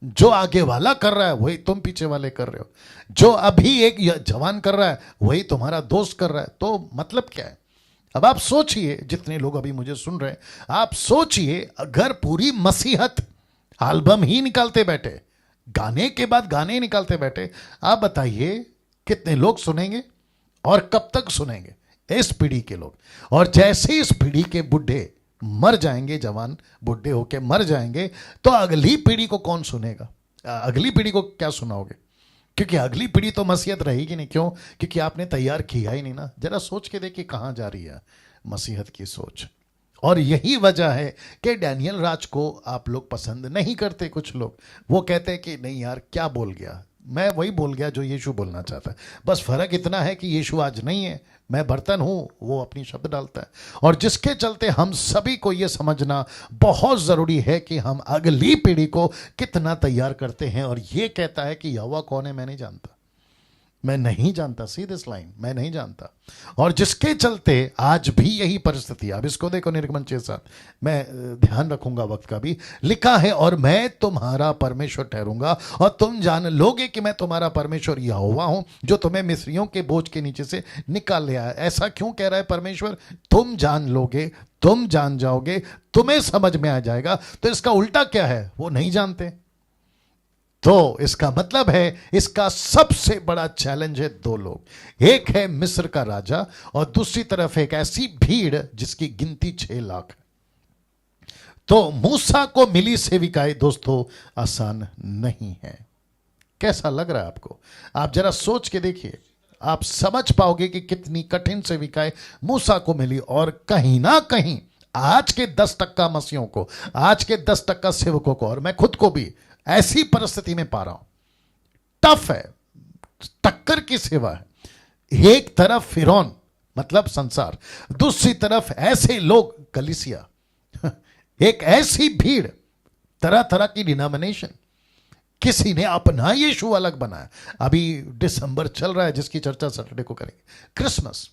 जो आगे वाला कर रहा है वही तुम पीछे वाले कर रहे हो, जो अभी एक जवान कर रहा है वही तुम्हारा दोस्त कर रहा है, तो मतलब क्या है? अब आप सोचिए, जितने लोग अभी मुझे सुन रहे हैं, आप सोचिए अगर पूरी मसीहत एल्बम ही निकालते बैठे, गाने के बाद गाने निकालते बैठे, आप बताइए कितने लोग सुनेंगे और कब तक सुनेंगे? इस पीढ़ी के लोग। और जैसे इस पीढ़ी के बुढ़े मर जाएंगे, जवान बुढ़े होके मर जाएंगे, तो अगली पीढ़ी को कौन सुनेगा? अगली पीढ़ी को क्या सुनाओगे? क्योंकि अगली पीढ़ी तो मसीहत रहेगी नहीं। क्यों? क्योंकि आपने तैयार किया ही नहीं ना। जरा सोच के देखिए कहां जा रही है मसीहत की सोच। और यही वजह है कि डैनियल राज को आप लोग पसंद नहीं करते। कुछ लोग वो कहते हैं कि नहीं यार क्या बोल गया, मैं वही बोल गया जो यीशु बोलना चाहता है, बस फर्क इतना है कि यीशु आज नहीं है, मैं बर्तन हूं, वो अपनी शब्द डालता है। और जिसके चलते हम सभी को यह समझना बहुत जरूरी है कि हम अगली पीढ़ी को कितना तैयार करते हैं। और यह कहता है कि यहोवा कौन है मैं नहीं जानता, मैं नहीं जानता, सी दिस लाइन, मैं नहीं जानता। और जिसके चलते आज भी यही परिस्थिति। अब इसको देखो, निर्गमन 6:7, मैं ध्यान रखूंगा वक्त का भी, लिखा है और मैं तुम्हारा परमेश्वर ठहरूंगा और तुम जान लोगे कि मैं तुम्हारा परमेश्वर यहोवा हूं जो तुम्हें मिस्रियों के बोझ के नीचे से निकाल ले आया। ऐसा क्यों कह रहा है परमेश्वर? तुम जान लोगे, तुम जान जाओगे, तुम्हें समझ में आ जाएगा। तो इसका उल्टा क्या है? वो नहीं जानते। तो इसका मतलब है इसका सबसे बड़ा चैलेंज है दो लोग, एक है मिस्र का राजा और दूसरी तरफ एक ऐसी भीड़ जिसकी गिनती 6 लाख है। तो मूसा को मिली सेविकाएं दोस्तों आसान नहीं है। कैसा लग रहा है आपको? आप जरा सोच के देखिए, आप समझ पाओगे कि कितनी कठिन सेविकाएं मूसा को मिली। और कहीं ना कहीं आज के 10% मसीहों को, आज के 10% सेवकों को, और मैं खुद को भी ऐसी परिस्थिति में पा रहा हूं। टफ है, टक्कर की सेवा है। एक तरफ फिरौन मतलब संसार, दूसरी तरफ ऐसे लोग कलीसिया, एक ऐसी भीड़, तरह तरह की डिनोमिनेशन। किसी ने अपना यीशु अलग बनाया। अभी दिसंबर चल रहा है जिसकी चर्चा सैटरडे को करेंगे। क्रिसमस,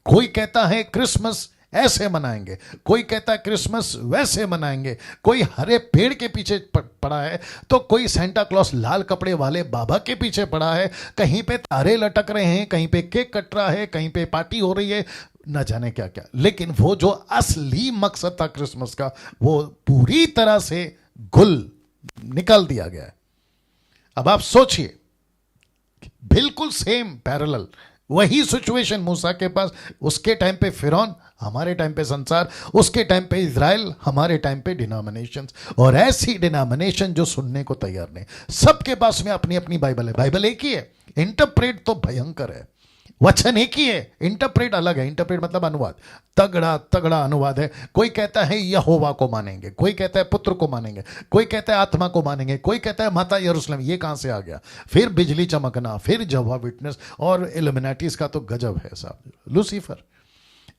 कोई कहता है क्रिसमस ऐसे मनाएंगे, कोई कहता है क्रिसमस वैसे मनाएंगे, कोई हरे पेड़ के पीछे पड़ा है, तो कोई सेंटा क्लॉस लाल कपड़े वाले बाबा के पीछे पड़ा है, कहीं पे तारे लटक रहे हैं, कहीं पे केक कट रहा है, कहीं पे पार्टी हो रही है, न जाने क्या क्या। लेकिन वो जो असली मकसद था क्रिसमस का, वो पूरी तरह से गुल निकाल दिया गया है। अब आप सोचिए, बिल्कुल सेम पैरेलल वही सिचुएशन मूसा के पास, उसके टाइम पे फिरौन, हमारे टाइम पे संसार, उसके टाइम पे इज़राइल, हमारे टाइम पे डिनोमिनेशंस। और ऐसी डिनोमिनेशन जो सुनने को तैयार नहीं, सबके पास में अपनी अपनी बाइबल है, बाइबल एक ही है, इंटरप्रेट तो भयंकर है, वचन एक ही है, इंटरप्रेट अलग है। इंटरप्रेट मतलब अनुवाद, तगड़ा तगड़ा अनुवाद है। कोई कहता है यहोवा को मानेंगे, कोई कहता है पुत्र को मानेंगे, कोई कहता है आत्मा को मानेंगे, कोई कहता है माता यरूशलेम। ये कहां से आ गया? फिर बिजली चमकना, फिर जवा विटनेस, और इल्यूमिनाटीज का तो गजब है साहब, लूसीफर।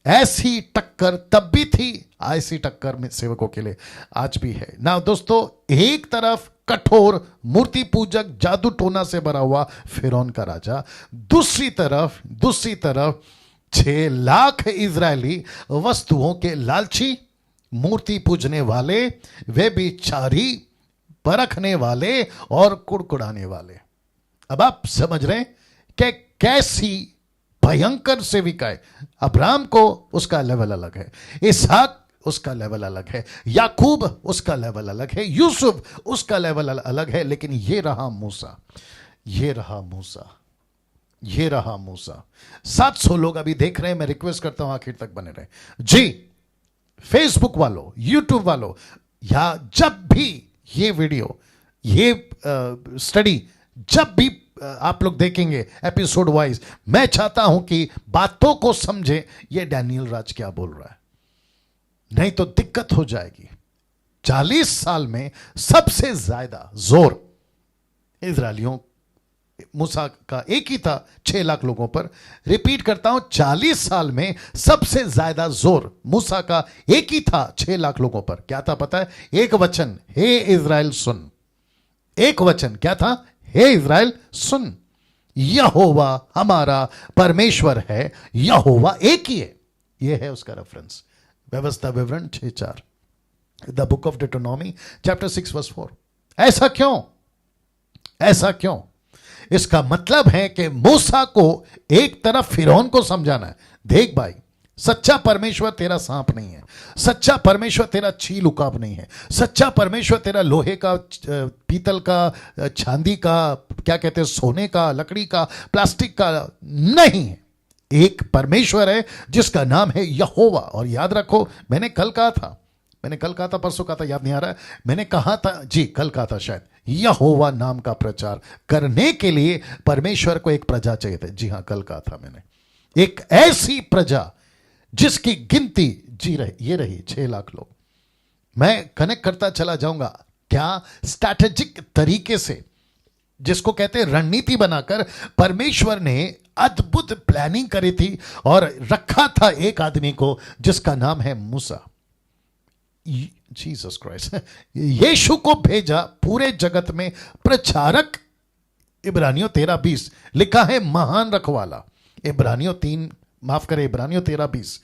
ऐसी टक्कर तब भी थी, ऐसी टक्कर में सेवकों के लिए आज भी है ना। दोस्तों, एक तरफ कठोर मूर्ति पूजक जादू टोना से भरा हुआ फिरौन का राजा, दूसरी तरफ 6 लाख इजरायली वस्तुओं के लालची, मूर्ति पूजने वाले, वे भी चारी परखने वाले और कुड़कुड़ाने वाले। अब आप समझ रहे हैं कि कैसी भयंकर सेविका है। अब्राहम को उसका लेवल अलग है, इसहाक उसका लेवल अलग है, याकूब उसका लेवल अलग है, यूसुफ उसका लेवल अलग है, लेकिन ये रहा मूसा, ये रहा मूसा, ये रहा मूसा। 700 लोग अभी देख रहे हैं, मैं रिक्वेस्ट करता हूं आखिर तक बने रहे जी। फेसबुक वालों, यूट्यूब वालों, या जब भी ये वीडियो, ये स्टडी जब भी आप लोग देखेंगे एपिसोड वाइज, मैं चाहता हूं कि बातों को समझें, ये डैनियल राज क्या बोल रहा है, नहीं तो दिक्कत हो जाएगी। 40 साल में सबसे ज्यादा जोर इजरायलियों, मूसा का एक ही था 6 लाख लोगों पर। रिपीट करता हूं, 40 साल में सबसे ज्यादा जोर मूसा का एक ही था 6 लाख लोगों पर। क्या था पता है? एक वचन, हे इजराइल सुन। एक वचन क्या था? हे इजराइल सुन, यहोवा हमारा परमेश्वर है, यहोवा एक ही है। यह है उसका रेफरेंस, व्यवस्था विवरण 6:4, the book of Deuteronomy chapter 6 verse 4। ऐसा क्यों? ऐसा क्यों? इसका मतलब है कि मूसा को एक तरफ फिरौन को समझाना है, देख भाई, सच्चा परमेश्वर तेरा सांप नहीं है, सच्चा परमेश्वर तेरा चील उकाब नहीं है, सच्चा परमेश्वर तेरा लोहे का, पीतल का, चांदी का, क्या कहते हैं, सोने का, लकड़ी का, प्लास्टिक का नहीं है। एक परमेश्वर है जिसका नाम है यहोवा। और याद रखो, मैंने कल कहा था, परसों कहा था, याद नहीं आ रहा है, मैंने कहा था जी, कल कहा था शायद, यहोवा नाम का प्रचार करने के लिए परमेश्वर को एक प्रजा चाहिए थी। जी हां, कल कहा था मैंने, एक ऐसी प्रजा जिसकी गिनती ये रही 6 लाख लोग। मैं कनेक्ट करता चला जाऊंगा, क्या स्ट्रैटेजिक तरीके से, जिसको कहते हैं रणनीति बनाकर, परमेश्वर ने अद्भुत प्लानिंग करी थी और रखा था एक आदमी को जिसका नाम है मूसा। जीसस क्राइस्ट, यीशु को भेजा पूरे जगत में प्रचारक। इब्रानियों 13:20 लिखा है महान रखवाला। इब्रानियों 13:20,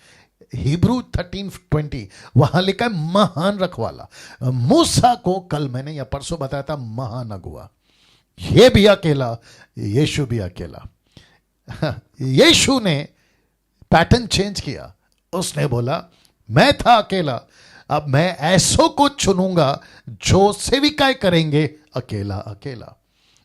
हिब्रू 13:20 वहां लिखा है महान रखवाला। मूसा को कल मैंने या परसों बताया था महान अगुआ। ये भी अकेला, यीशु भी अकेला। यीशु ने पैटर्न चेंज किया, उसने बोला मैं था अकेला, अब मैं ऐसों को चुनूंगा जो सेविकाएं करेंगे अकेला अकेला।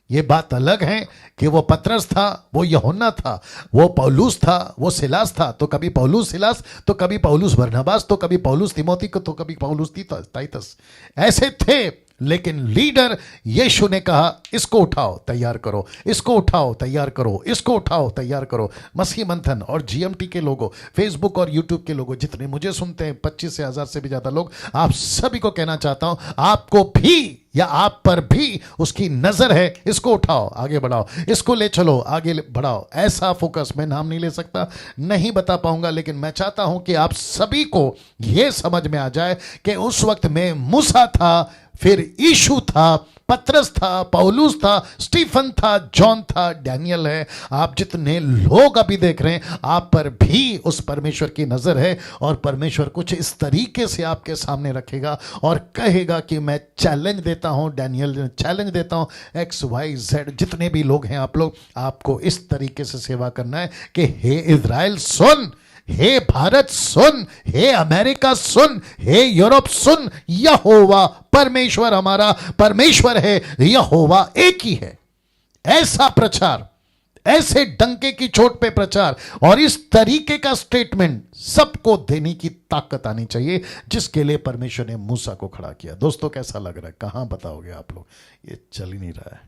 ये बात अलग है कि वो पतरस था, वो यूहन्ना था, वो पौलुस था, वो सिलास था, तो कभी पौलुस सिलास, तो कभी पौलुस बरनबास, तो कभी पौलुस तिमोथी, तो कभी पौलुस टाइटस, ऐसे थे। लेकिन लीडर यीशु ने कहा इसको उठाओ तैयार करो, इसको उठाओ तैयार करो, इसको उठाओ तैयार करो। मसीह मंथन और जीएमटी के लोगों, फेसबुक और यूट्यूब के लोगों, जितने मुझे सुनते हैं 25,000 से भी ज्यादा लोग, आप सभी को कहना चाहता हूं, आपको भी या आप पर भी उसकी नजर है। इसको उठाओ, आगे बढ़ाओ, इसको ले चलो, आगे बढ़ाओ। ऐसा फोकस, मैं नाम नहीं ले सकता, नहीं बता पाऊंगा, लेकिन मैं चाहता हूं कि आप सभी को यह समझ में आ जाए कि उस वक्त में मूसा था, फिर यीशु था, पतरस था, पौलुस था, स्टीफन था, जॉन था, डैनियल है। आप जितने लोग अभी देख रहे हैं, आप पर भी उस परमेश्वर की नजर है और परमेश्वर कुछ इस तरीके से आपके सामने रखेगा और कहेगा कि मैं चैलेंज देता हूं, डैनियल चैलेंज देता हूं, XYZ जितने भी लोग हैं आप लोग, आपको इस तरीके से सेवा करना है कि हे इज़राइल सुन, हे भारत सुन, हे अमेरिका सुन, हे यूरोप सुन, यहोवा परमेश्वर हमारा परमेश्वर है, यहोवा एक ही है। ऐसा प्रचार, ऐसे डंके की चोट पे प्रचार और इस तरीके का स्टेटमेंट सबको देने की ताकत आनी चाहिए, जिसके लिए परमेश्वर ने मूसा को खड़ा किया। दोस्तों कैसा लग रहा है? कहां बताओगे आप लोग? ये चल ही नहीं रहा है।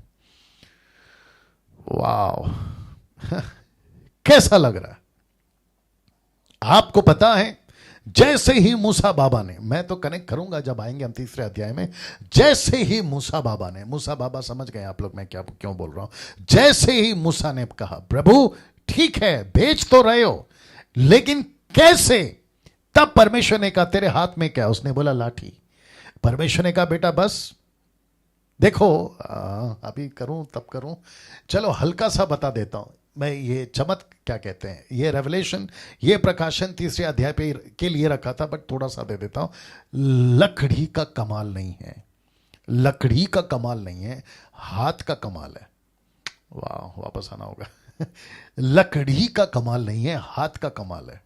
वाह कैसा लग रहा है? आपको पता है, जैसे ही मूसा बाबा ने, मैं तो कनेक्ट करूंगा जब आएंगे हम तीसरे अध्याय में, जैसे ही मूसा बाबा ने, मूसा बाबा समझ गए आप लोग मैं क्या क्यों बोल रहा हूं, जैसे ही मूसा ने कहा प्रभु ठीक है भेज तो रहे हो लेकिन कैसे, तब परमेश्वर ने कहा तेरे हाथ में क्या? उसने बोला लाठी। परमेश्वर ने कहा बेटा बस देखो, अभी करूं तब करूं, चलो हल्का सा बता देता हूं मैं। ये क्या कहते हैं, ये रेवलेशन, ये प्रकाशन तीसरे अध्याय पे के लिए रखा था, बट थोड़ा सा दे देता हूं। लकड़ी का कमाल नहीं है, लकड़ी का कमाल नहीं है, हाथ का कमाल है। वाह, वापस आना होगा। लकड़ी का कमाल नहीं है, हाथ का कमाल है।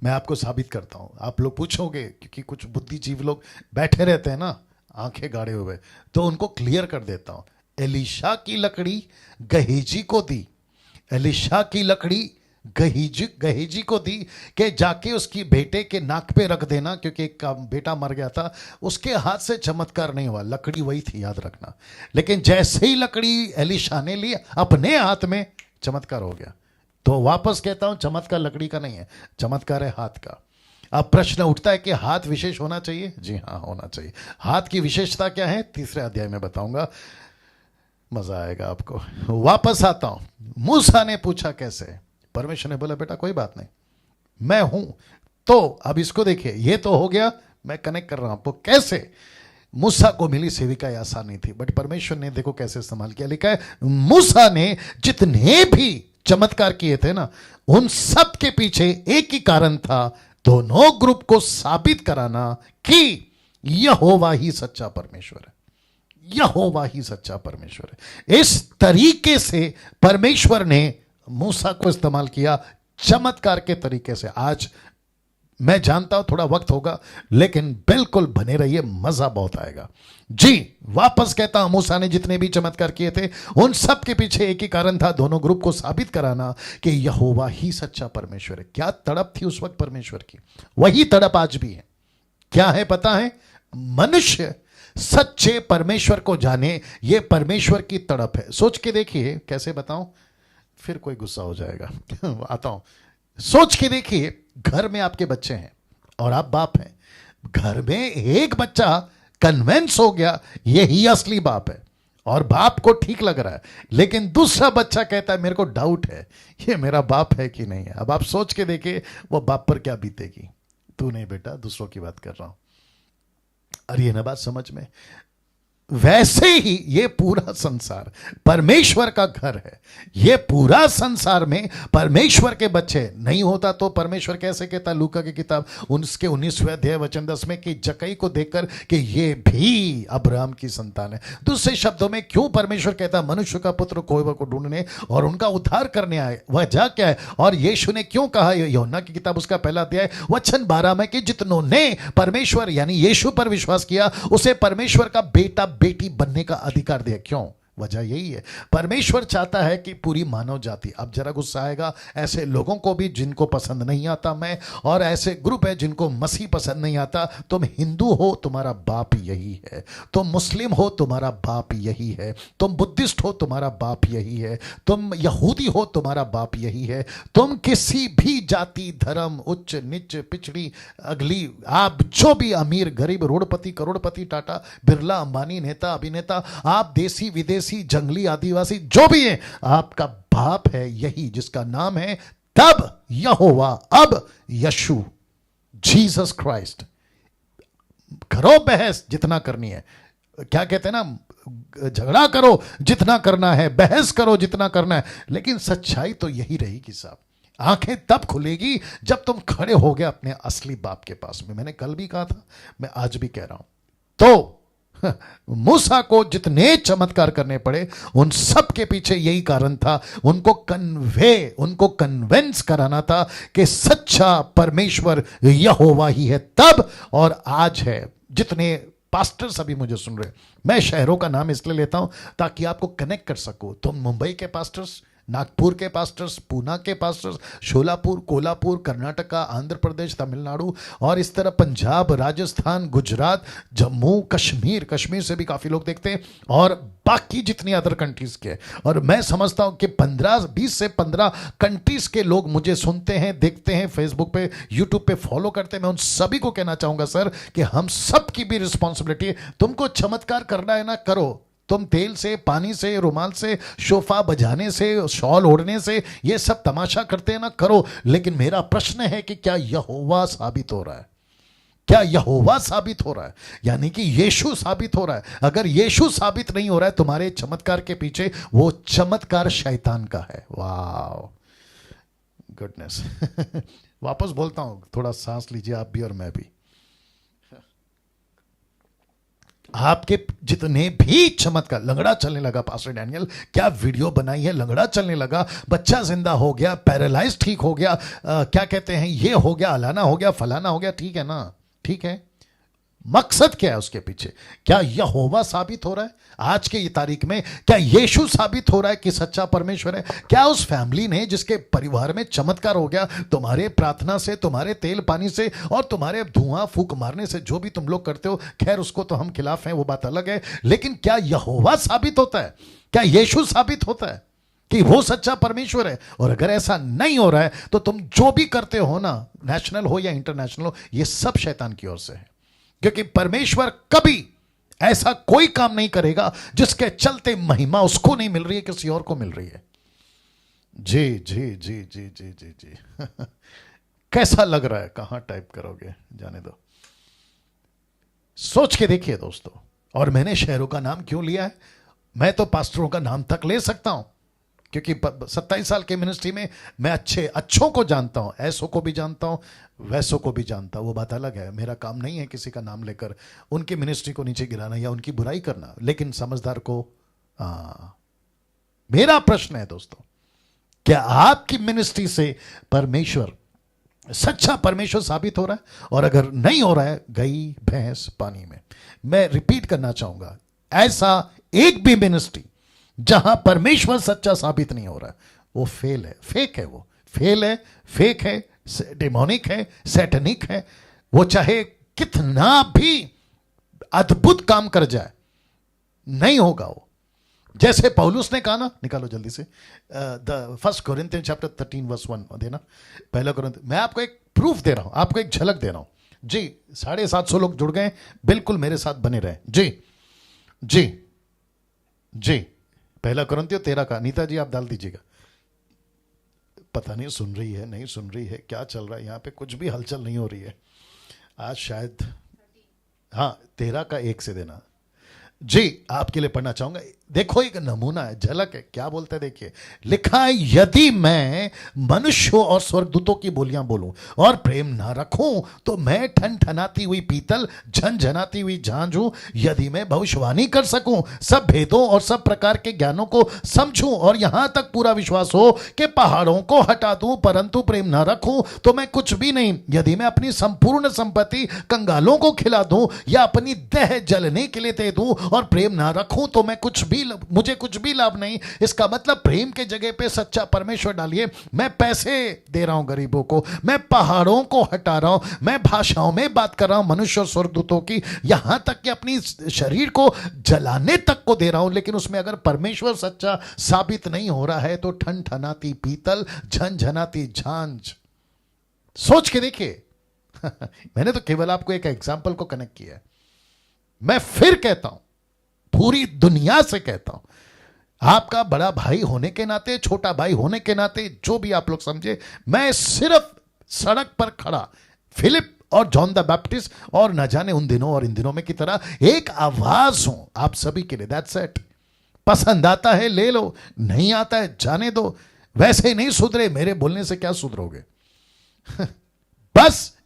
मैं आपको साबित करता हूं। आप लोग पूछोगे, क्योंकि कुछ बुद्धिजीवी लोग बैठे रहते हैं ना आंखें गाड़े हुए, तो उनको क्लियर कर देता हूं। एलीशा की लकड़ी गहेजी को दी, एलीशा की लकड़ी गहेजी को दी कि जाके उसकी बेटे के नाक पे रख देना, क्योंकि एक का बेटा मर गया था। उसके हाथ से चमत्कार नहीं हुआ, लकड़ी वही थी, याद रखना। लेकिन जैसे ही लकड़ी एलीशा ने ली अपने हाथ में, चमत्कार हो गया। तो वापस कहता हूं, चमत्कार लकड़ी का नहीं है, चमत्कार है हाथ का। अब प्रश्न उठता है कि हाथ विशेष होना चाहिए? जी हाँ, होना चाहिए। हाथ की विशेषता क्या है? तीसरे अध्याय में बताऊंगा, मजा आएगा आपको। वापस आता हूं। मूसा ने पूछा कैसे? परमेश्वर ने बोला बेटा कोई बात नहीं, मैं हूं। तो अब इसको देखिए, ये तो हो गया, मैं कनेक्ट कर रहा हूं आपको कैसे। मूसा को मिली सेविका आसान नहीं थी, बट परमेश्वर ने देखो कैसे इस्तेमाल किया। लिखा है मूसा ने जितने भी चमत्कार किए थे ना, उन सब के पीछे एक ही कारण था, दोनों ग्रुप को साबित कराना कि यहोवा ही सच्चा परमेश्वर है, यहोवा ही सच्चा परमेश्वर है। इस तरीके से परमेश्वर ने मूसा को इस्तेमाल किया, चमत्कार के तरीके से। आज मैं जानता हूं थोड़ा वक्त होगा, लेकिन बिल्कुल बने रहिए, मजा बहुत आएगा जी। वापस कहता हूं, मूसा ने जितने भी चमत्कार किए थे, उन सब के पीछे एक ही कारण था, दोनों ग्रुप को साबित कराना कि यहोवा ही सच्चा परमेश्वर है। क्या तड़प थी उस वक्त परमेश्वर की, वही तड़प आज भी है। क्या है पता है? मनुष्य सच्चे परमेश्वर को जाने, ये परमेश्वर की तड़प है। सोच के देखिए, कैसे बताऊं, फिर कोई गुस्सा हो जाएगा। आता हूं, सोच के देखिए, घर में आपके बच्चे हैं और आप बाप हैं। घर में एक बच्चा कन्वेंस हो गया यही असली बाप है और बाप को ठीक लग रहा है, लेकिन दूसरा बच्चा कहता है मेरे को डाउट है ये मेरा बाप है कि नहीं है। अब आप सोच के देखिए वो बाप पर क्या बीतेगी। तू नहीं बेटा, दूसरों की बात कर रहा हूं। अरे ये ना बात समझ में? वैसे ही ये पूरा संसार परमेश्वर का घर है। ये पूरा संसार में परमेश्वर के बच्चे नहीं होता तो परमेश्वर कैसे कहता लूका की किताब उसके 19वें अध्याय वचन 10 में कि जक्कई को देखकर कि ये भी अब्राहम की संतान है। दूसरे शब्दों में क्यों परमेश्वर कहता मनुष्य का पुत्र खोए को ढूंढने और उनका उद्धार करने आए, वजह क्या है? और यीशु ने क्यों कहा, यूहन्ना की किताब उसका पहला अध्याय वचन 12 में, कि जितनों ने परमेश्वर यानी यीशु पर विश्वास किया उसे परमेश्वर का बेटा बेटी बनने का अधिकार दिया। क्यों? वजह यही है, परमेश्वर चाहता है कि पूरी मानव जाति, अब जरा गुस्सा आएगा ऐसे लोगों को भी जिनको पसंद नहीं आता मैं, और ऐसे ग्रुप है जिनको मसीह पसंद नहीं आता। तुम हिंदू हो तुम्हारा बाप यही है, तुम मुस्लिम हो तुम्हारा बाप यही है, तुम बुद्धिस्ट हो तुम्हारा बाप यही है, तुम यहूदी हो तुम्हारा बाप यही है, तुम किसी भी जाति धर्म उच्च नीच पिछड़ी अगली, आप जो भी अमीर गरीब रोडपति करोड़पति टाटा बिरला अंबानी नेता अभिनेता, आप देसी विदेशी जंगली आदिवासी जो भी है, आपका बाप है यही जिसका नाम है तब यहोवा अब यशु जीसस क्राइस्ट। करो बहस जितना करनी है, क्या कहते हैं ना, झगड़ा करो जितना करना है, बहस करो जितना करना है, लेकिन सच्चाई तो यही रहेगी साहब। आंखें तब खुलेगी जब तुम खड़े हो गए अपने असली बाप के पास में। मैंने कल भी कहा था, मैं आज भी कह रहा हूं। तो मूसा को जितने चमत्कार करने पड़े, उन सब के पीछे यही कारण था, उनको कन्वेंस कराना था कि सच्चा परमेश्वर यहोवा ही है तब और आज है। जितने पास्टर्स अभी मुझे सुन रहे, मैं शहरों का नाम इसलिए लेता हूं ताकि आपको कनेक्ट कर सकूं। तुम मुंबई के पास्टर्स, नागपुर के पास्टर्स, पूना के पास्टर्स, शोलापुर, कोल्हापुर, कर्नाटका, आंध्र प्रदेश, तमिलनाडु और इस तरह पंजाब, राजस्थान, गुजरात, जम्मू, कश्मीर से भी काफ़ी लोग देखते हैं, और बाकी जितनी अदर कंट्रीज के। और मैं समझता हूं कि 20 से 15 कंट्रीज के लोग मुझे सुनते हैं, देखते हैं, फेसबुक पे, यूट्यूब पे फॉलो करते हैं। मैं उन सभी को कहना चाहूंगा सर कि हम सब की भी रिस्पॉन्सिबिलिटी है। तुमको चमत्कार करना है ना, करो। तुम तेल से, पानी से, रुमाल से, शोफा बजाने से, शॉल ओढ़ने से, ये सब तमाशा करते हैं ना, करो। लेकिन मेरा प्रश्न है कि क्या यहोवा साबित हो रहा है? क्या यहोवा साबित हो रहा है? यानी कि यीशु साबित हो रहा है। अगर यीशु साबित नहीं हो रहा है तुम्हारे चमत्कार के पीछे, वो चमत्कार शैतान का है। वाह, गुडनेस। वापस बोलता हूं, थोड़ा सांस लीजिए आप भी और मैं भी। आपके जितने भी चमत्कार, लंगड़ा चलने लगा पास्टर डैनियल, क्या वीडियो बनाई है, लंगड़ा चलने लगा, बच्चा जिंदा हो गया, पैरालाइज ठीक हो गया, क्या कहते हैं, ये हो गया, अलाना हो गया, फलाना हो गया, ठीक है ना, ठीक है। मकसद क्या है उसके पीछे? क्या यहोवा साबित हो रहा है आज के ये तारीख में? क्या यीशु साबित हो रहा है कि सच्चा परमेश्वर है? क्या उस फैमिली ने, जिसके परिवार में चमत्कार हो गया तुम्हारे प्रार्थना से, तुम्हारे तेल पानी से और तुम्हारे धुआं फूंक मारने से, जो भी तुम लोग करते हो, खैर उसको तो हम खिलाफ हैं, वो बात अलग है, लेकिन क्या यहोवा साबित होता है? क्या यीशु साबित होता है कि वो सच्चा परमेश्वर है? और अगर ऐसा नहीं हो रहा है तो तुम जो भी करते हो ना, नेशनल हो या इंटरनेशनल हो, ये सब शैतान की ओर से है। क्योंकि परमेश्वर कभी ऐसा कोई काम नहीं करेगा जिसके चलते महिमा उसको नहीं मिल रही है, किसी और को मिल रही है। जी जी जी जी जी जी जी। कैसा लग रहा है? कहां टाइप करोगे, जाने दो, सोच के देखिए दोस्तों। और मैंने शहरों का नाम क्यों लिया है? मैं तो पास्टरों का नाम तक ले सकता हूं, क्योंकि 27 साल के मिनिस्ट्री में मैं अच्छों को जानता हूं, ऐसों को भी जानता हूं, वैसों को भी जानता हूं। वो बात अलग है। मेरा काम नहीं है किसी का नाम लेकर उनकी मिनिस्ट्री को नीचे गिराना या उनकी बुराई करना, लेकिन समझदार को मेरा प्रश्न है दोस्तों, क्या आपकी मिनिस्ट्री से परमेश्वर, सच्चा परमेश्वर साबित हो रहा है? और अगर नहीं हो रहा है, गई भैंस पानी में। मैं रिपीट करना चाहूंगा, ऐसा एक भी मिनिस्ट्री जहां परमेश्वर सच्चा साबित नहीं हो रहा है, वो फेल है, फेक है, वो फेल है, फेक है, डेमोनिक है, सैटनिक है। वो चाहे कितना भी अद्भुत काम कर जाए, नहीं होगा वो। जैसे पौलुस ने कहा ना, निकालो जल्दी से द 1 कोरिन्थियंस चैप्टर 13 वर्स 1 देना। पहला कोरिन्थियंस, मैं आपको एक प्रूफ दे रहा हूं, आपको एक झलक दे रहा हूं जी। 750 लोग जुड़ गए, बिल्कुल मेरे साथ बने रहे जी जी जी। पहला कोरिन्थियंस 13 का, नीता जी आप डाल दीजिएगा। पता नहीं सुन रही है, नहीं सुन रही है, क्या चल रहा है यहाँ पे, कुछ भी हलचल नहीं हो रही है आज शायद। हाँ, 13 का 1 से देना जी। आपके लिए पढ़ना चाहूंगा, देखो एक नमूना है, झलक है, क्या बोलते हैं देखिए। लिखा है, यदि मैं मनुष्यों और स्वर्गदूतों की बोलियां बोलूं और प्रेम ना रखूं तो मैं ठनठनाती हुई पीतल, झनझनाती हुई झांझ हूं। यदि मैं भविष्यवाणी कर सकूं, सब भेदों और सब प्रकार के ज्ञानों को समझूं और यहां तक पूरा विश्वास हो कि पहाड़ों को हटा दूं, परंतु प्रेम ना रखूं तो मैं कुछ भी नहीं। यदि मैं अपनी संपूर्ण संपत्ति कंगालों को खिला दूं या अपनी देह जलने के लिए दे दूं और प्रेम ना रखूं तो मैं मुझे कुछ भी लाभ नहीं। इसका मतलब प्रेम के जगह पे सच्चा परमेश्वर डालिए। मैं पैसे दे रहा हूं गरीबों को, मैं पहाड़ों को हटा रहा हूं, मैं भाषाओं में बात कर रहा हूं मनुष्य और स्वर्गदूतों की, यहां तक कि अपनी शरीर को जलाने तक को दे रहा हूं। लेकिन उसमें अगर परमेश्वर सच्चा साबित नहीं हो रहा है तो ठनठनाती पीतल, झनझनाती झांझ। सोच के देखिए। मैंने तो केवल आपको एक एग्जाम्पल को कनेक्ट किया है। मैं फिर कहता हूं, पूरी दुनिया से कहता हूं, आपका बड़ा भाई होने के नाते, छोटा भाई होने के नाते, जो भी आप लोग समझे, मैं सिर्फ सड़क पर खड़ा फिलिप और जॉन द बैप्टिस्ट और न जाने उन दिनों और इन दिनों में की तरह एक आवाज हो आप सभी के लिए। That's it. पसंद आता है ले लो, नहीं आता है जाने दो। वैसे ही नहीं सुधरे, मेरे बोलने से क्या सुधरोगे? बस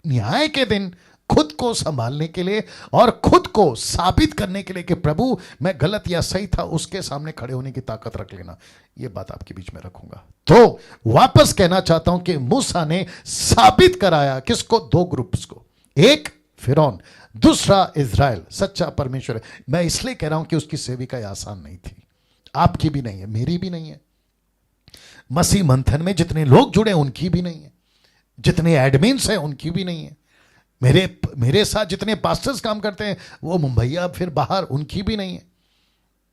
न्याय के दिन खुद को संभालने के लिए और खुद को साबित करने के लिए कि प्रभु मैं गलत या सही था, उसके सामने खड़े होने की ताकत रख लेना। यह बात आपके बीच में रखूंगा। तो वापस कहना चाहता हूं कि मूसा ने साबित कराया किसको? दो ग्रुप्स को, एक फिरौन, दूसरा इज़राइल। सच्चा परमेश्वर है। मैं इसलिए कह रहा हूं कि उसकी सेविका आसान नहीं थी, आपकी भी नहीं है, मेरी भी नहीं है। मसीह मंथन में जितने लोग जुड़े उनकी भी नहीं है, जितने एडमिन्स हैं उनकी भी नहीं है, मेरे साथ जितने पास्टर्स काम करते हैं वो मुंबईया फिर बाहर, उनकी भी नहीं है।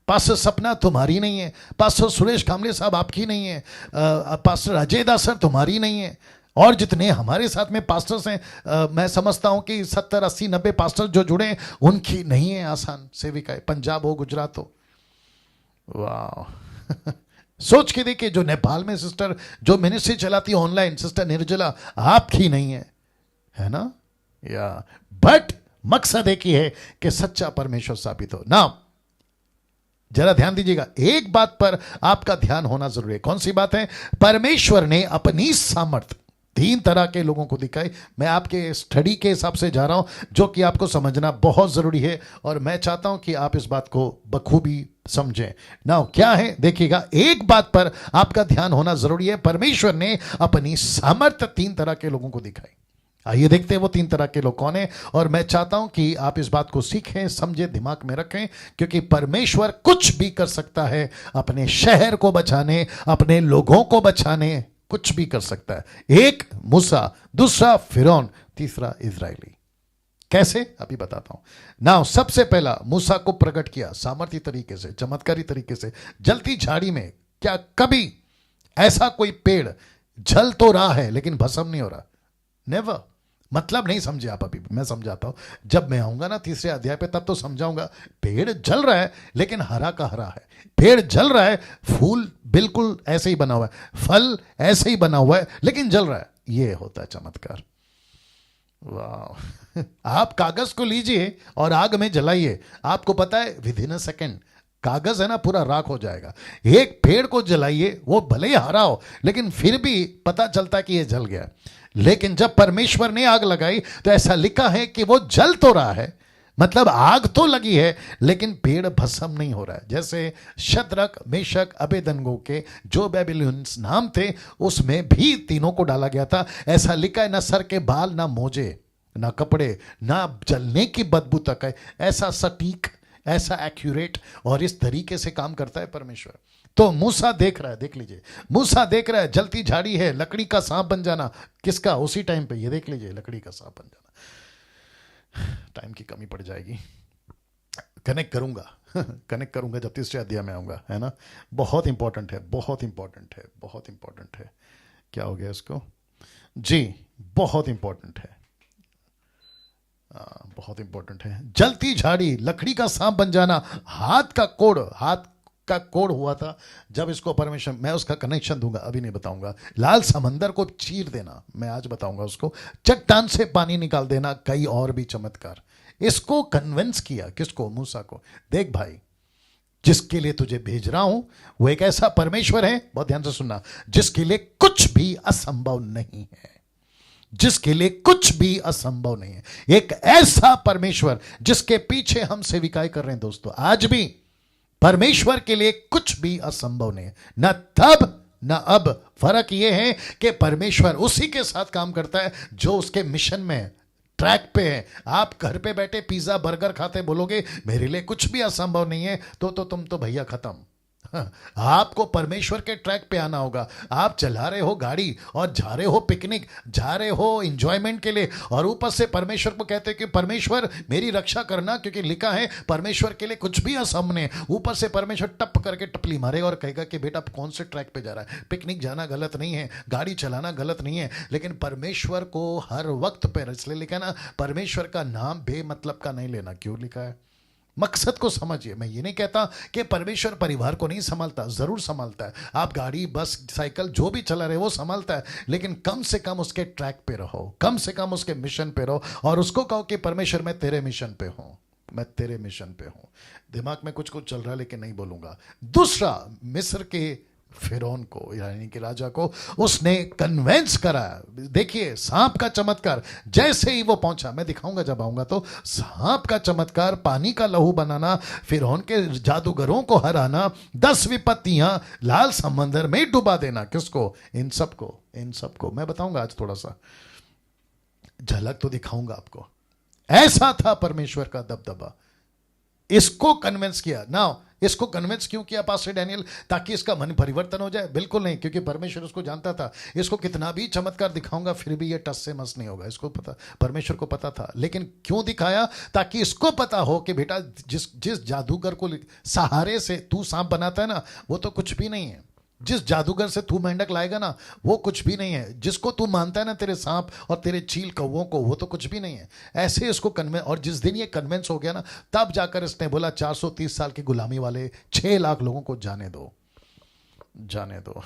पास्टर सपना तुम्हारी नहीं है, पास्टर सुरेश कामले साहब आपकी नहीं है, पास्टर अजय दास सर तुम्हारी नहीं है, और जितने हमारे साथ में पास्टर्स हैं मैं समझता हूं कि 70, 80, 90 पास्टर जो जुड़े हैं उनकी नहीं है आसान सेविकाएं, पंजाब हो गुजरात हो। वाह सोच के देखिए, जो नेपाल में सिस्टर जो मिनिस्ट्री चलाती है ऑनलाइन, सिस्टर निर्जला, आपकी नहीं है ना? या बट मकसद एक ही है कि सच्चा परमेश्वर साबित हो ना। जरा ध्यान दीजिएगा, एक बात पर आपका ध्यान होना जरूरी है। कौन सी बात है? परमेश्वर ने अपनी सामर्थ 3 तरह के लोगों को दिखाई। मैं आपके स्टडी के हिसाब से जा रहा हूं, जो कि आपको समझना बहुत जरूरी है, और मैं चाहता हूं कि आप इस बात को बखूबी समझें। नाउ क्या है देखिएगा, एक बात पर आपका ध्यान होना जरूरी है। परमेश्वर ने अपनी सामर्थ 3 तरह के लोगों को दिखाई। आइए देखते हैं वो 3 तरह के लोग कौन है, और मैं चाहता हूं कि आप इस बात को सीखें, समझें, दिमाग में रखें, क्योंकि परमेश्वर कुछ भी कर सकता है अपने शहर को बचाने, अपने लोगों को बचाने, कुछ भी कर सकता है। एक मूसा, दूसरा फिरौन, तीसरा इजरायली। कैसे? अभी बताता हूं। नाउ सबसे पहला मूसा को प्रकट किया सामर्थ्य तरीके से, चमत्कारी तरीके से, जलती झाड़ी में। क्या कभी ऐसा कोई पेड़ जल तो रहा है लेकिन भस्म नहीं हो रहा? नेवर। मतलब नहीं समझे आप अभी, मैं समझाता हूं। जब मैं आऊंगा ना 3रे अध्याय पे तब तो समझाऊंगा। पेड़ जल रहा है लेकिन हरा का हरा है, पेड़ जल रहा है, फूल बिल्कुल ऐसे ही बना हुआ है, फल ऐसे ही बना हुआ है लेकिन जल रहा है। ये होता है चमत्कार। वाह आप कागज को लीजिए और आग में जलाइए, आपको पता है विदिन अ सेकेंड कागज है ना पूरा राख हो जाएगा। एक पेड़ को जलाइए, वो भले ही हरा हो लेकिन फिर भी पता चलता है कि ये जल गया। लेकिन जब परमेश्वर ने आग लगाई तो ऐसा लिखा है कि वो जल तो रहा है, मतलब आग तो लगी है लेकिन पेड़ भस्म नहीं हो रहा है। जैसे शद्रक, मेशक, अबेदनगो के जो बेबीलोनियंस नाम थे उसमें भी तीनों को डाला गया था। ऐसा लिखा है, ना सर के बाल, ना मोजे, ना कपड़े, ना जलने की बदबू तक है। ऐसा सटीक, ऐसा एक्यूरेट और इस तरीके से काम करता है परमेश्वर। तो मूसा देख रहा है, देख लीजिए, मूसा देख रहा है जलती झाड़ी है, लकड़ी का सांप बन जाना। किसका? उसी टाइम पे, ये देख लीजिए, लकड़ी का सांप बन जाना। टाइम की कमी पड़ जाएगी, कनेक्ट करूंगा कनेक्ट करूंगा जब 3रे अध्याय में आऊंगा, है ना? बहुत इंपॉर्टेंट है, बहुत इंपॉर्टेंट है, बहुत इंपॉर्टेंट है। क्या हो गया इसको? जी बहुत इंपॉर्टेंट है, बहुत इंपॉर्टेंट है। जलती झाड़ी, लकड़ी का सांप बन जाना, हाथ का कोड़ हुआ था जब इसको परमेश्वर, मैं उसका कनेक्शन दूंगा, अभी नहीं बताऊंगा। लाल समंदर को चीर देना, मैं आज बताऊंगा उसको। चट्टान से पानी निकाल देना, कई और भी चमत्कार। इसको कन्विंस किया, किसको? मूसा को। देख भाई, जिसके लिए तुझे भेज रहा हूं वो एक ऐसा परमेश्वर है, बहुत ध्यान से सुनना, जिसके लिए कुछ भी असंभव नहीं है, जिसके लिए कुछ भी असंभव नहीं है। एक ऐसा परमेश्वर जिसके पीछे हम सेविकाई कर रहे हैं। दोस्तों आज भी परमेश्वर के लिए कुछ भी असंभव नहीं है, न तब न अब। फर्क यह है कि परमेश्वर उसी के साथ काम करता है जो उसके मिशन में ट्रैक पे है। आप घर पे बैठे पिज्जा बर्गर खाते बोलोगे मेरे लिए कुछ भी असंभव नहीं है, तो तुम तो भैया खत्म। आपको परमेश्वर के ट्रैक पे आना होगा। आप चला रहे हो गाड़ी और जा रहे हो पिकनिक, जा रहे हो एंजॉयमेंट के लिए, और ऊपर से परमेश्वर को कहते हैं कि परमेश्वर मेरी रक्षा करना, क्योंकि लिखा है परमेश्वर के लिए कुछ भी असंभव नहीं। ऊपर से परमेश्वर टप करके टपली मारेगा और कहेगा कि बेटा कौन से ट्रैक पे जा रहा है। पिकनिक जाना गलत नहीं है, गाड़ी चलाना गलत नहीं है, लेकिन परमेश्वर को हर वक्त पर, इसलिए लिखा है ना, परमेश्वर का नाम बेमतलब का नहीं लेना। क्यों लिखा है? मकसद को समझिए। मैं ये नहीं कहता कि परमेश्वर परिवार को नहीं संभालता, जरूर संभालता है। आप गाड़ी बस साइकिल जो भी चला रहे वो संभालता है, लेकिन कम से कम उसके ट्रैक पे रहो, कम से कम उसके मिशन पे रहो और उसको कहो कि परमेश्वर मैं तेरे मिशन पे हूं, मैं तेरे मिशन पे हूं। दिमाग में कुछ कुछ चल रहा है लेकिन नहीं बोलूंगा। दूसरा, मिस्र के फिरौन को यानी कि राजा को उसने कन्वेंस करा। देखिए सांप का चमत्कार, जैसे ही वो पहुंचा, मैं दिखाऊंगा जब आऊंगा तो, सांप का चमत्कार, पानी का लहू बनाना, फिरौन के जादूगरों को हराना, 10 विपत्तियां, लाल समंदर में डुबा देना। किसको? इन सबको, इन सबको मैं बताऊंगा आज, थोड़ा सा झलक तो दिखाऊंगा आपको। ऐसा था परमेश्वर का दबदबा। इसको कन्विंस किया ना। इसको कन्विंस क्यों किया पास्टर डैनियल? ताकि इसका मन परिवर्तन हो जाए? बिल्कुल नहीं, क्योंकि परमेश्वर उसको जानता था इसको कितना भी चमत्कार दिखाऊंगा फिर भी ये टस से मस नहीं होगा। इसको पता, परमेश्वर को पता था। लेकिन क्यों दिखाया? ताकि इसको पता हो कि बेटा जिस जादूगर को सहारे से तू सांप बनाता है ना, वो तो कुछ भी नहीं है। जिस जादूगर से तू मेंढक लाएगा ना, वो कुछ भी नहीं है। जिसको तू मानता है ना, तेरे सांप और तेरे चील कौवों को, वो तो कुछ भी नहीं है। ऐसे इसको कन्वेंस, और जिस दिन ये कन्वेंस हो गया ना, तब जाकर इसने बोला 430 साल की गुलामी वाले 6 लाख लोगों को जाने दो, जाने दो।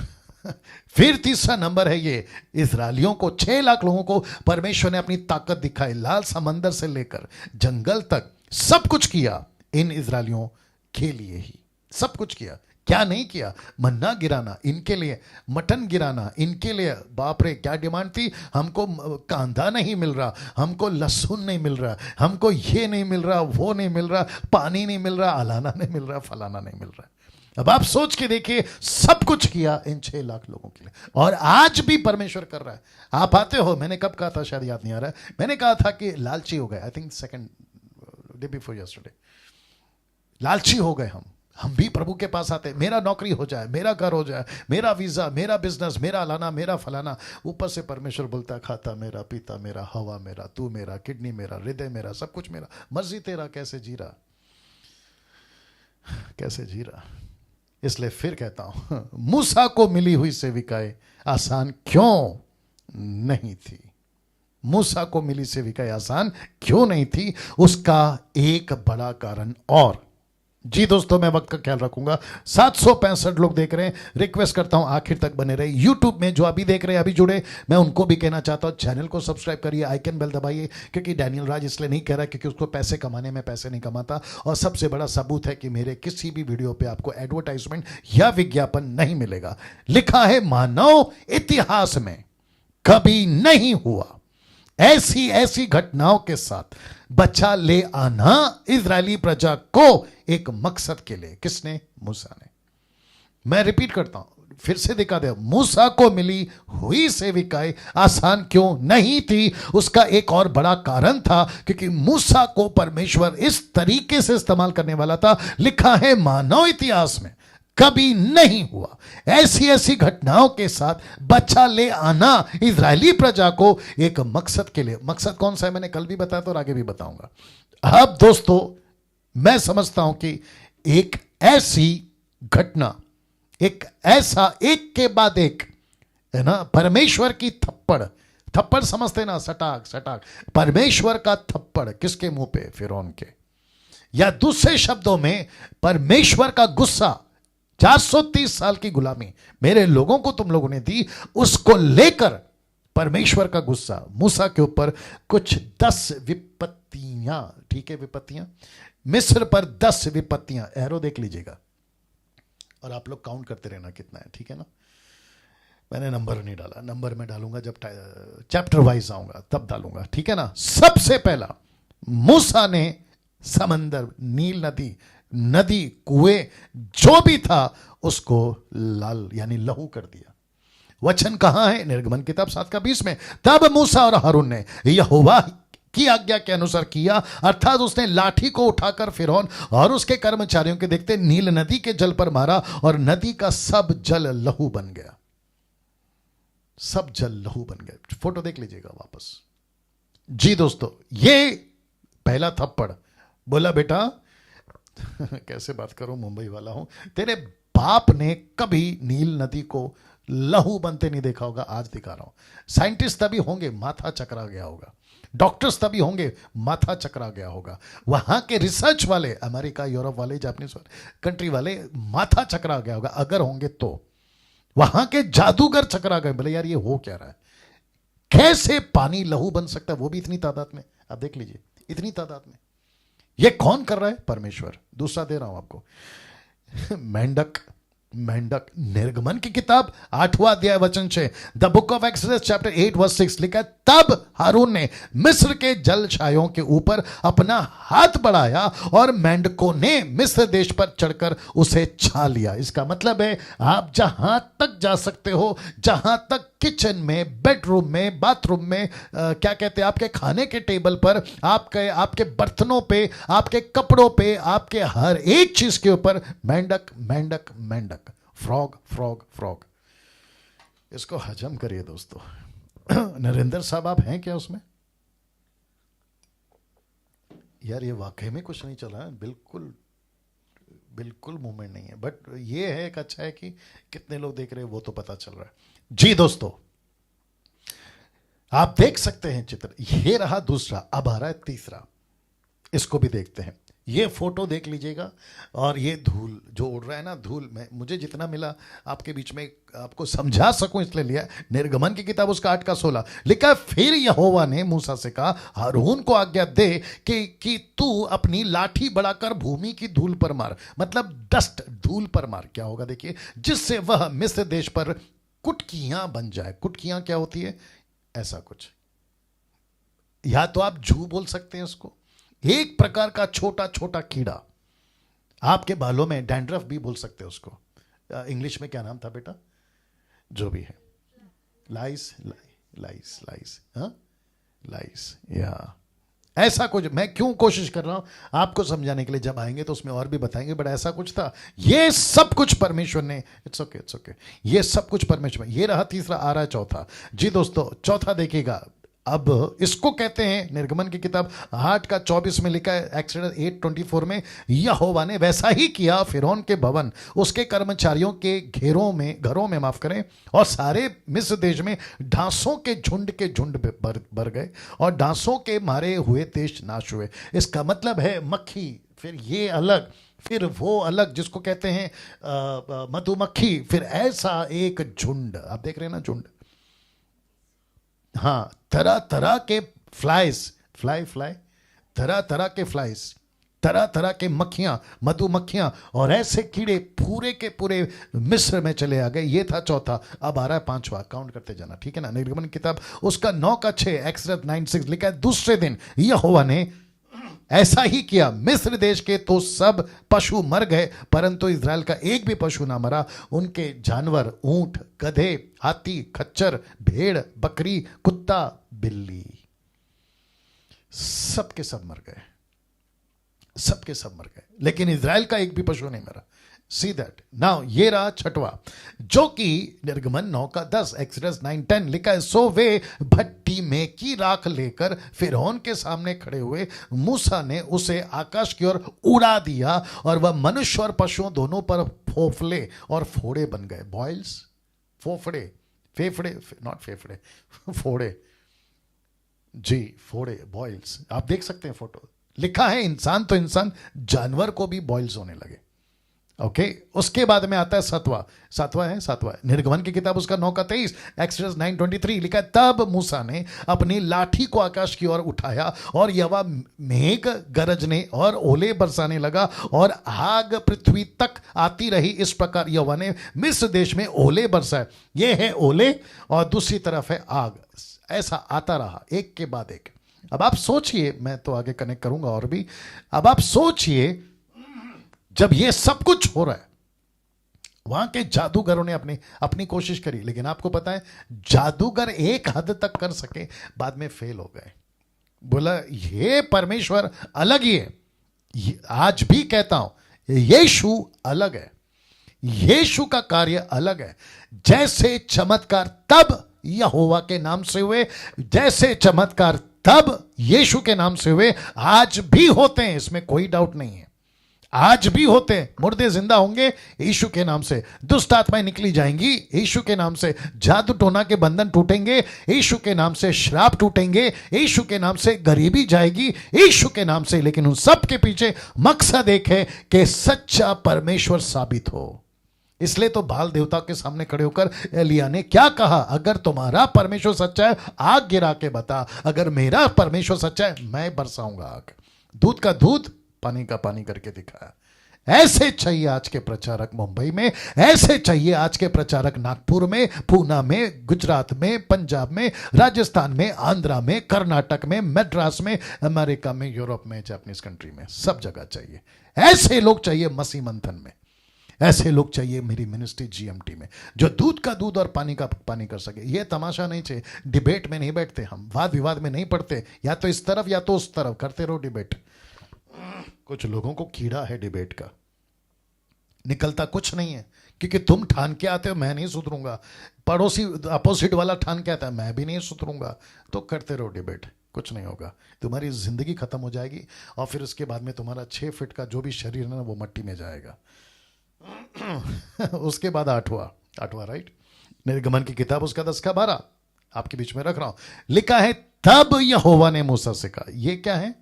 फिर तीसरा नंबर है ये, इस्राएलियों को, 6 लाख लोगों को परमेश्वर ने अपनी ताकत दिखाई। लाल समंदर से लेकर जंगल तक सब कुछ किया इन इस्राएलियों के लिए ही, सब कुछ किया। क्या नहीं किया? मन्ना गिराना इनके लिए, मटन गिराना इनके लिए। बाप रे, क्या डिमांड थी! हमको कांदा नहीं मिल रहा, हमको लहसुन नहीं मिल रहा, हमको ये नहीं मिल रहा, वो नहीं मिल रहा, पानी नहीं मिल रहा, अलाना नहीं मिल रहा, फलाना नहीं मिल रहा। अब आप सोच के देखिए, सब कुछ किया इन 6 लाख लोगों के लिए, और आज भी परमेश्वर कर रहा है। आप आते हो, मैंने कब कहा था, शायद याद नहीं आ रहा है, मैंने कहा था कि लालची हो गए। I think second day before yesterday, लालची हो गए हम भी प्रभु के पास आते, मेरा नौकरी हो जाए, मेरा घर हो जाए, मेरा वीजा, मेरा बिजनेस, मेरा लाना, मेरा फलाना। ऊपर से परमेश्वर बोलता, खाता मेरा, पीता मेरा, हवा मेरा, तू मेरा, किडनी मेरा, हृदय मेरा, सब कुछ मेरा, मर्जी तेरा। कैसे जी रहा, कैसे जी रहा? इसलिए फिर कहता हूं, मूसा को मिली हुई सेविकाएं आसान क्यों नहीं थी? मूसा को मिली सेविकाएं आसान क्यों नहीं थी? उसका एक बड़ा कारण और। जी दोस्तों, मैं वक्त का ख्याल रखूंगा। 765 लोग देख रहे हैं, रिक्वेस्ट करता हूं आखिर तक बने रहे। यूट्यूब में जो अभी देख रहे हैं, अभी जुड़े, मैं उनको भी कहना चाहता हूं, चैनल को सब्सक्राइब करिए, आइकन बेल दबाइए। क्योंकि डैनियल राज इसलिए नहीं कह रहा क्योंकि उसको पैसे कमाने में पैसे नहीं कमाता, और सबसे बड़ा सबूत है कि मेरे किसी भी वीडियो पे आपको एडवर्टाइजमेंट या विज्ञापन नहीं मिलेगा। लिखा है, मानव इतिहास में कभी नहीं हुआ ऐसी ऐसी घटनाओं के साथ बचा ले आना इजरायली प्रजा को एक मकसद के लिए। किसने? मूसा ने। मैं रिपीट करता हूं, फिर से दिखा दे, मूसा को मिली हुई सेविकाएं आसान क्यों नहीं थी? उसका एक और बड़ा कारण था, क्योंकि मूसा को परमेश्वर इस तरीके से इस्तेमाल करने वाला था। लिखा है, मानव इतिहास में कभी नहीं हुआ ऐसी ऐसी घटनाओं के साथ बचा ले आना इजरायली प्रजा को एक मकसद के लिए। मकसद कौन सा है? मैंने कल भी बताया था और आगे भी बताऊंगा। अब दोस्तों, मैं समझता हूं कि एक ऐसी घटना, एक ऐसा एक के बाद एक, है ना, परमेश्वर की थप्पड़, थप्पड़ समझते ना, सटाक सटाक, परमेश्वर का थप्पड़ किसके मुंह पे? फिरौन के। या दूसरे शब्दों में, परमेश्वर का गुस्सा, 430 साल की गुलामी मेरे लोगों को तुम लोगों ने दी, उसको लेकर परमेश्वर का गुस्सा मूसा के ऊपर। कुछ 10 विपत्तियां, ठीक है, विपत्तियां, मिस्र पर 10 विपत्तियां। एरो देख लीजिएगा और आप लोग काउंट करते रहना कितना है, ठीक है ना? मैंने नंबर नहीं डाला, नंबर में डालूंगा जब चैप्टर वाइज आऊंगा तब डालूंगा, ठीक है ना? सबसे पहला, मूसा ने समंदर, नील नदी, नदी, कुएं, जो भी था उसको लाल यानी लहू कर दिया। वचन कहां है? निर्गमन किताब 7:20 में। तब मूसा और हारून ने यहोवा की आज्ञा के अनुसार किया, अर्थात उसने लाठी को उठाकर फिरौन और उसके कर्मचारियों के देखते नील नदी के जल पर मारा और नदी का सब जल लहू बन गया। सब जल लहू बन गया। फोटो देख लीजिएगा वापस। जी दोस्तों, ये पहला थप्पड़। बोला, बेटा कैसे बात करूं, मुंबई वाला हूं, तेरे बाप ने कभी नील नदी को लहू बनते नहीं देखा होगा, आज दिखा रहा हूं। साइंटिस्ट तभी होंगे माथा चकरा गया होगा, डॉक्टर्स तभी होंगे माथा चकरा गया होगा, वहां के रिसर्च वाले, अमेरिका यूरोप वाले, जापानीज कंट्री वाले माथा चकरा गया होगा अगर होंगे तो। वहां के जादूगर चकरा गए, बोले यार ये हो क्या रहा है, कैसे पानी लहू बन सकता है, वो भी इतनी तादाद में। आप देख लीजिए इतनी तादाद में। ये कौन कर रहा है? परमेश्वर। दूसरा दे रहा हूं आपको, मेंढक। मेंढक, निर्गमन की किताब 8वां अध्याय वचन 6, the book of Exodus chapter 8 verse 6 लिखा है, तब हारून ने मिस्र के जलछायों के ऊपर अपना हाथ बढ़ाया और मेंढकों ने मिस्र देश पर चढ़कर उसे छा लिया। इसका मतलब है आप जहां तक जा सकते हो, जहां तक किचन में, बेडरूम में, बाथरूम में, क्या कहते हैं, आपके खाने के टेबल पर, आपके बर्तनों पे, आपके कपड़ों पे, आपके हर एक चीज के ऊपर मेंढक मेंढक मेंढक, फ्रॉग फ्रॉग फ्रॉग। इसको हजम करिए दोस्तों। नरेंद्र साहब आप हैं क्या उसमें? यार ये वाकई में कुछ नहीं चल रहा है, बिल्कुल बिल्कुल मूवमेंट नहीं है। बट ये है एक अच्छा है कि कितने लोग देख रहे हैं वो तो पता चल रहा है। जी दोस्तों, आप देख सकते हैं चित्र, ये रहा दूसरा, अब आ रहा है तीसरा। इसको भी देखते हैं। ये फोटो देख लीजिएगा, और ये धूल जो उड़ रहा है ना, धूल में मुझे जितना मिला आपके बीच में आपको समझा सकूं इसलिए लिया। निर्गमन की किताब उसका 8 का 16 लिखा है, फिर यहोवा ने मूसा से कहा, हारून को आज्ञा दे कि तू अपनी लाठी बढ़ाकर भूमि की धूल पर मार, मतलब डस्ट, धूल पर मार। क्या होगा देखिए, जिससे वह मिस्र देश पर कुटकियां बन जाए। कुटकियां क्या होती है? ऐसा कुछ, या तो आप जू बोल सकते हैं उसको, एक प्रकार का छोटा छोटा कीड़ा। आपके बालों में डैंड्रफ भी बोल सकते हैं उसको। इंग्लिश में क्या नाम था बेटा? जो भी है, लाइस, लाइस लाइस, हाँ लाइस, या ऐसा कुछ। मैं क्यों कोशिश कर रहा हूं आपको समझाने के लिए, जब आएंगे तो उसमें और भी बताएंगे, बट ऐसा कुछ था। ये सब कुछ परमेश्वर ने, इट्स ओके इट्स ओके, ये सब कुछ परमेश्वर। ये रहा तीसरा, आ रहा है चौथा। जी दोस्तों, चौथा देखिएगा। अब इसको कहते हैं, निर्गमन की किताब 8 का 24 में लिखा है, एक्सोडस 8:24 में, यहोवा ने वैसा ही किया फिरौन के भवन, उसके कर्मचारियों के घरों में माफ करें, और सारे मिस्र देश में डांसों के झुंड भर गए, और डांसों के मारे हुए देश नाश हुए। इसका मतलब है मक्खी, फिर ये अलग, फिर वो अलग, जिसको कहते हैं मधुमक्खी, फिर ऐसा एक झुंड। आप देख रहे हैं ना झुंड, हाँ, तरह तरह के फ्लाई, तरह तरह के फ्लाइज, तरह तरह के मक्खियां, मधुमक्खियां, और ऐसे कीड़े पूरे के पूरे मिस्र में चले आ गए। ये था चौथा। अब आ रहा है पांचवा, काउंट करते जाना, ठीक है ना। निर्गमन किताब उसका 9 का 6, एक्सोडस 9:6 लिखा है, दूसरे दिन यहोवा ने ऐसा ही किया, मिस्र देश के तो सब पशु मर गए, परंतु इज़राइल का एक भी पशु ना मरा। उनके जानवर, ऊंट, गधे, हाथी, खच्चर, भेड़, बकरी, कुत्ता, बिल्ली, सबके सब मर गए, सबके सब मर गए, लेकिन इज़राइल का एक भी पशु नहीं मरा। See that now. ये रहा छठवा, जो कि निर्गमन 9 का 10, एक्सोडस 9:10 लिखा है, सो वे भट्टी में की राख लेकर फिरौन के सामने खड़े हुए, मूसा ने उसे आकाश की ओर उड़ा दिया, और वह मनुष्य और पशुओं दोनों पर फोफले और फोड़े बन गए। बॉयल्स, फोफड़े, फेफड़े, नॉट फेफड़े, फोड़े, जी फोड़े, बॉयल्स। आप देख सकते हैं फोटो, लिखा है इंसान तो इंसान, जानवर को भी बॉयल्स होने लगे। ओके, उसके बाद में आता है सातवां है निर्गमन की किताब उसका 9 का 23, एक्सोडस 9:23 लिखा है, तब मूसा ने अपनी लाठी को आकाश की ओर उठाया, और यहोवा मेघ गरजने और ओले बरसाने लगा, और आग पृथ्वी तक आती रही। इस प्रकार यहोवा ने मिस्र देश में ओले बरसाए। ये है ओले, और दूसरी तरफ है आग। ऐसा आता रहा एक के बाद एक। अब आप सोचिए, मैं तो आगे कनेक्ट करूंगा और भी। अब आप सोचिए, जब ये सब कुछ हो रहा है, वहां के जादूगरों ने अपनी कोशिश करी, लेकिन आपको पता है जादूगर एक हद तक कर सके, बाद में फेल हो गए। बोला ये परमेश्वर अलग ही है। आज भी कहता हूं, यीशु अलग है, यीशु का कार्य अलग है। जैसे चमत्कार तब यहोवा के नाम से हुए, जैसे चमत्कार तब यीशु के नाम से हुए, आज भी होते हैं, इसमें कोई डाउट नहीं है। आज भी होते हैं। मुर्दे जिंदा होंगे यीशु के नाम से, दुष्ट आत्माएं निकली जाएंगी यीशु के नाम से, जादू टोना के बंधन टूटेंगे यीशु के नाम से, श्राप टूटेंगे यीशु के नाम से, गरीबी जाएगी यीशु के नाम से। लेकिन उन सब के पीछे मकसद एक है कि सच्चा परमेश्वर साबित हो। इसलिए तो बाल देवता के सामने खड़े होकर एलिया ने क्या कहा, अगर तुम्हारा परमेश्वर सच्चा है आग गिरा के बता, अगर मेरा परमेश्वर सच्चा है मैं बरसाऊंगा आग। दूध का दूध, पानी का पानी करके दिखाया। ऐसे चाहिए आज के प्रचारक मुंबई में, ऐसे चाहिए आज के प्रचारक नागपुर में, पूना में, गुजरात में, पंजाब में, राजस्थान में, आंध्रा में, कर्नाटक में, मद्रास में, अमेरिका में, यूरोप में, जापानीज कंट्री में, सब जगह चाहिए। ऐसे लोग चाहिए मसीह मंथन में, ऐसे लोग चाहिए मेरी मिनिस्ट्री जीएमटी में, जो दूध का दूध और पानी का पानी कर सके। ये तमाशा नहीं चाहिए। डिबेट में नहीं बैठते हम, वाद विवाद में नहीं पड़ते, या तो इस तरफ या तो उस तरफ, करते रहो डिबेट। कुछ लोगों को कीड़ा है डिबेट का, निकलता कुछ नहीं है, क्योंकि तुम ठान के आते हो मैं नहीं सुधरूंगा, पड़ोसी अपोजिट वाला ठान के आता है मैं भी नहीं सुधरूंगा, तो करते रहो डिबेट, कुछ नहीं होगा। तुम्हारी जिंदगी खत्म हो जाएगी और फिर उसके बाद में तुम्हारा 6 फीट का जो भी शरीर है ना वो मट्टी में जाएगा। उसके बाद आठवां राइट, निर्गमन की किताब उसका 10 का 12 आपके बीच में रख रहा हूं। लिखा है तब यहोवा ने मूसा से कहा, ये क्या है,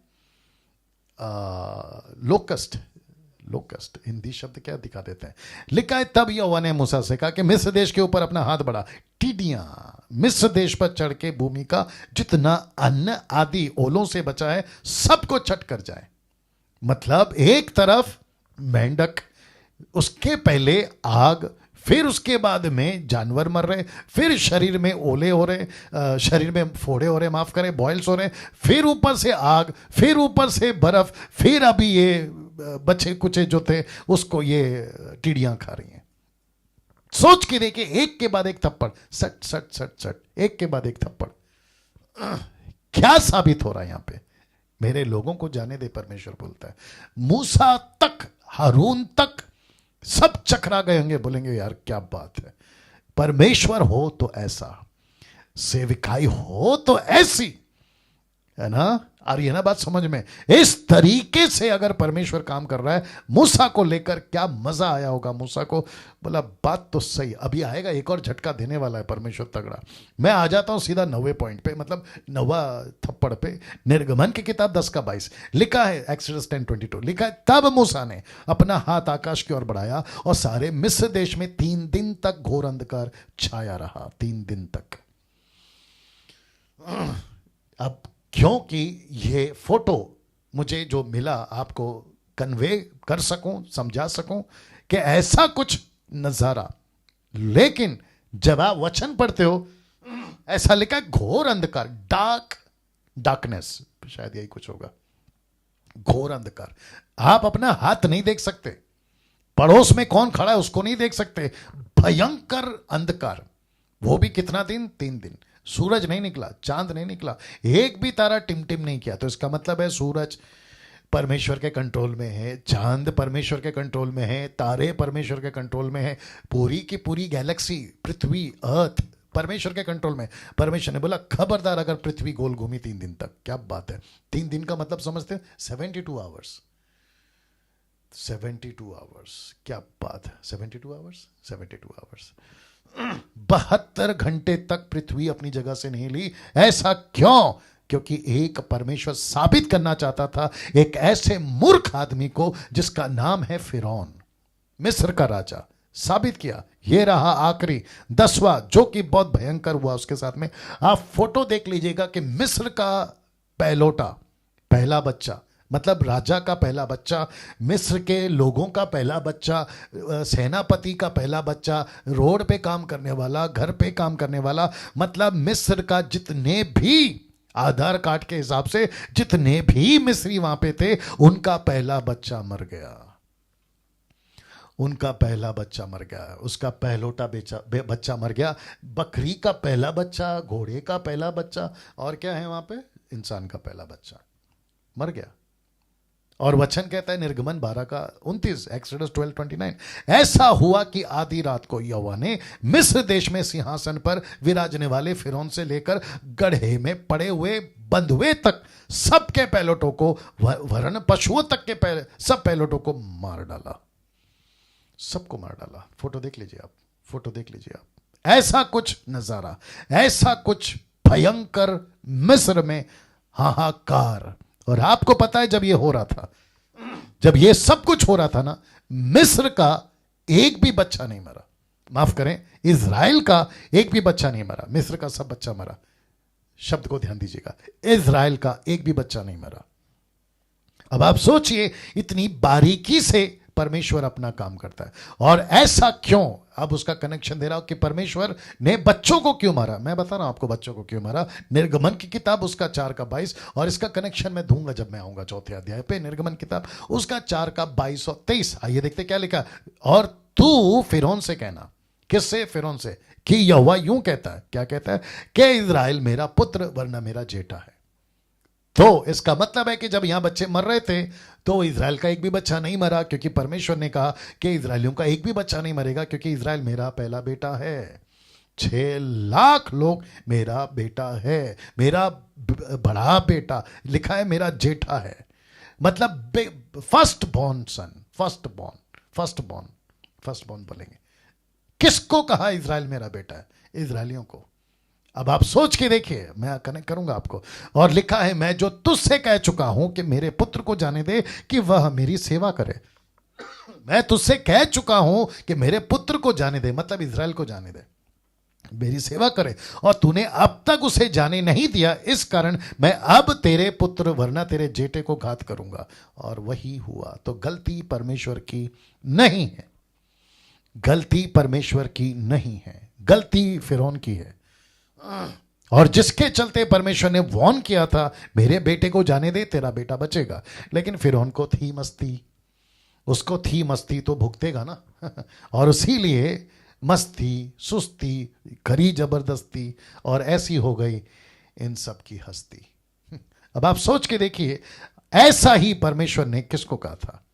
लोकस्ट, हिंदी शब्द क्या दिखा देते हैं। लिखा है तब यहोवा ने मूसा से कहा कि मिस्र देश के ऊपर अपना हाथ बढ़ा, टिड्डियां मिस्र देश पर चढ़ के भूमि का जितना अन्न आदि ओलों से बचा है सबको चट कर जाए। मतलब एक तरफ मेंढक, उसके पहले आग, फिर उसके बाद में जानवर मर रहे, फिर शरीर में ओले हो रहे, शरीर में फोड़े हो रहे, माफ करें बॉयल्स हो रहे, फिर ऊपर से आग, फिर ऊपर से बर्फ, फिर अभी ये बच्चे कुचे जो थे उसको ये टिड्डियां खा रही हैं। सोच के देखिए, एक के बाद एक थप्पड़, सट सट सट सट, एक के बाद एक थप्पड़। क्या साबित हो रहा है यहां पे, मेरे लोगों को जाने दे, परमेश्वर बोलता है। मूसा तक, हारून तक सब चकरा गए होंगे, बोलेंगे यार क्या बात है, परमेश्वर हो तो ऐसा, सेविकाई हो तो ऐसी, है ना। आ रही है ना बात समझ में। इस तरीके से अगर परमेश्वर काम कर रहा है, मूसा को लेकर क्या मजा आया होगा मूसा को, बोला बात तो सही, अभी आएगा एक और झटका देने वाला है परमेश्वर तगड़ा। मैं आ जाता हूं सीधा 9वें पॉइंट पे, मतलब 9वां थप्पड़ पे। निर्गमन की किताब 10 का 22 लिखा है, एक्सोडस 10:22 लिखा है तब मूसा ने अपना हाथ आकाश की ओर बढ़ाया और सारे मिस्र देश में 3 दिन तक घोर अंधकार छाया रहा, 3 दिन तक। अब क्योंकि ये फोटो मुझे जो मिला आपको कन्वे कर सकूं, समझा सकूं कि ऐसा कुछ नजारा, लेकिन जब आप वचन पढ़ते हो ऐसा लिखा है घोर अंधकार, डार्कनेस, शायद यही कुछ होगा, घोर अंधकार। आप अपना हाथ नहीं देख सकते, पड़ोस में कौन खड़ा है उसको नहीं देख सकते, भयंकर अंधकार। वो भी कितना दिन, 3 दिन। सूरज नहीं निकला, चांद नहीं निकला, एक भी तारा टिमटिम नहीं किया। तो इसका मतलब है सूरज परमेश्वर के कंट्रोल में है, चांद परमेश्वर के कंट्रोल में है, तारे परमेश्वर के कंट्रोल में है, पूरी की पूरी गैलेक्सी, पृथ्वी, अर्थ परमेश्वर के कंट्रोल में। परमेश्वर ने बोला खबरदार अगर पृथ्वी गोल घूमी 3 दिन तक। क्या बात है, 3 दिन का मतलब समझते हैं, 72 आवर्स, 72 आवर्स, क्या बात है, 72 आवर्स, 72 आवर्स, 72 घंटे तक पृथ्वी अपनी जगह से नहीं ली। ऐसा क्यों? क्योंकि एक परमेश्वर साबित करना चाहता था एक ऐसे मूर्ख आदमी को जिसका नाम है फिरौन, मिस्र का राजा। साबित किया। ये रहा आखिरी 10वां, जो कि बहुत भयंकर हुआ उसके साथ में। आप फोटो देख लीजिएगा कि मिस्र का पहलोटा, पहला बच्चा, मतलब राजा का पहला बच्चा, मिस्र के लोगों का पहला बच्चा, सेनापति का पहला बच्चा, रोड पे काम करने वाला, घर पे काम करने वाला, मतलब मिस्र का जितने भी आधार कार्ड के हिसाब से जितने भी मिस्री वहां पे थे, उनका पहला बच्चा मर गया, उनका पहला बच्चा मर गया, उसका पहलोटा बच्चा मर गया, बकरी का पहला बच्चा, घोड़े का पहला बच्चा, और क्या है वहां पे, इंसान का पहला बच्चा मर गया। और वचन कहता है निर्गमन 12:29, एक्सोडस 12:29, ऐसा हुआ कि आधी रात को यहोवा ने मिस्र देश में सिंहासन पर विराजने वाले फिरौन से लेकर गड्ढे में पड़े हुए बंधुए तक सबके पैलोटों को, वरन पशुओं तक के सब पैलोटों को मार डाला। सबको मार डाला। फोटो देख लीजिए आप, फोटो देख लीजिए आप। ऐसा कुछ नजारा, ऐसा कुछ भयंकर मिस्र में हाहाकार। और आपको पता है जब ये हो रहा था, जब ये सब कुछ हो रहा था ना, मिस्र का एक भी बच्चा नहीं मरा। माफ करें, इजराइल का एक भी बच्चा नहीं मरा, मिस्र का सब बच्चा मरा। शब्द को ध्यान दीजिएगा, इजराइल का एक भी बच्चा नहीं मरा। अब आप सोचिए इतनी बारीकी से परमेश्वर अपना काम करता है। और ऐसा क्यों? अब उसका कनेक्शन दे रहा हूं कि परमेश्वर ने बच्चों को क्यों मारा। मैं बता रहा हूं आपको बच्चों को क्यों मारा। निर्गमन की किताब उसका 4:22, और इसका कनेक्शन मैं दूंगा जब मैं आऊंगा 4थे अध्याय पे। निर्गमन किताब उसका 4:22 और 23। आइए देखते क्या लिखा। और तू फिरौन से कहना, किससे? फिरौन से, कि यहोवा यूं कहता है। क्या कहता है? कि इजराइल मेरा पुत्र वरना मेरा जेठा है। तो इसका मतलब है कि जब यहां बच्चे मर रहे थे तो इजराइल का एक भी बच्चा नहीं मरा, क्योंकि परमेश्वर ने कहा कि इजराइलियों का एक भी बच्चा नहीं मरेगा, क्योंकि इजराइल मेरा पहला बेटा है। 6 लाख लोग मेरा बेटा है, मेरा बड़ा बेटा। लिखा है मेरा जेठा है, मतलब फर्स्ट बॉर्न सन, फर्स्ट बॉर्न बोलेंगे। किसको कहा इजराइल मेरा बेटा है? इजराइलियों को। अब आप सोच के देखिए, मैं कनेक्ट करूंगा आपको। और लिखा है मैं जो तुझसे कह चुका हूं कि मेरे पुत्र को जाने दे कि वह मेरी सेवा करे। मैं तुझसे कह चुका हूं कि मेरे पुत्र को जाने दे, मतलब इजराइल को जाने दे, मेरी सेवा करे, और तूने अब तक उसे जाने नहीं दिया। इस कारण मैं अब तेरे पुत्र वरना तेरे जेठे को घात करूंगा। और वही हुआ। तो गलती परमेश्वर की नहीं है, गलती परमेश्वर की नहीं है, गलती फिरौन की है। और जिसके चलते परमेश्वर ने वॉर्न किया था मेरे बेटे को जाने दे, तेरा बेटा बचेगा। लेकिन फिरौन को थी मस्ती, उसको थी मस्ती तो भुगतेगा ना। और इसीलिए मस्ती, सुस्ती, करी जबरदस्ती, और ऐसी हो गई इन सब की हस्ती। अब आप सोच के देखिए, ऐसा ही परमेश्वर ने किसको कहा था?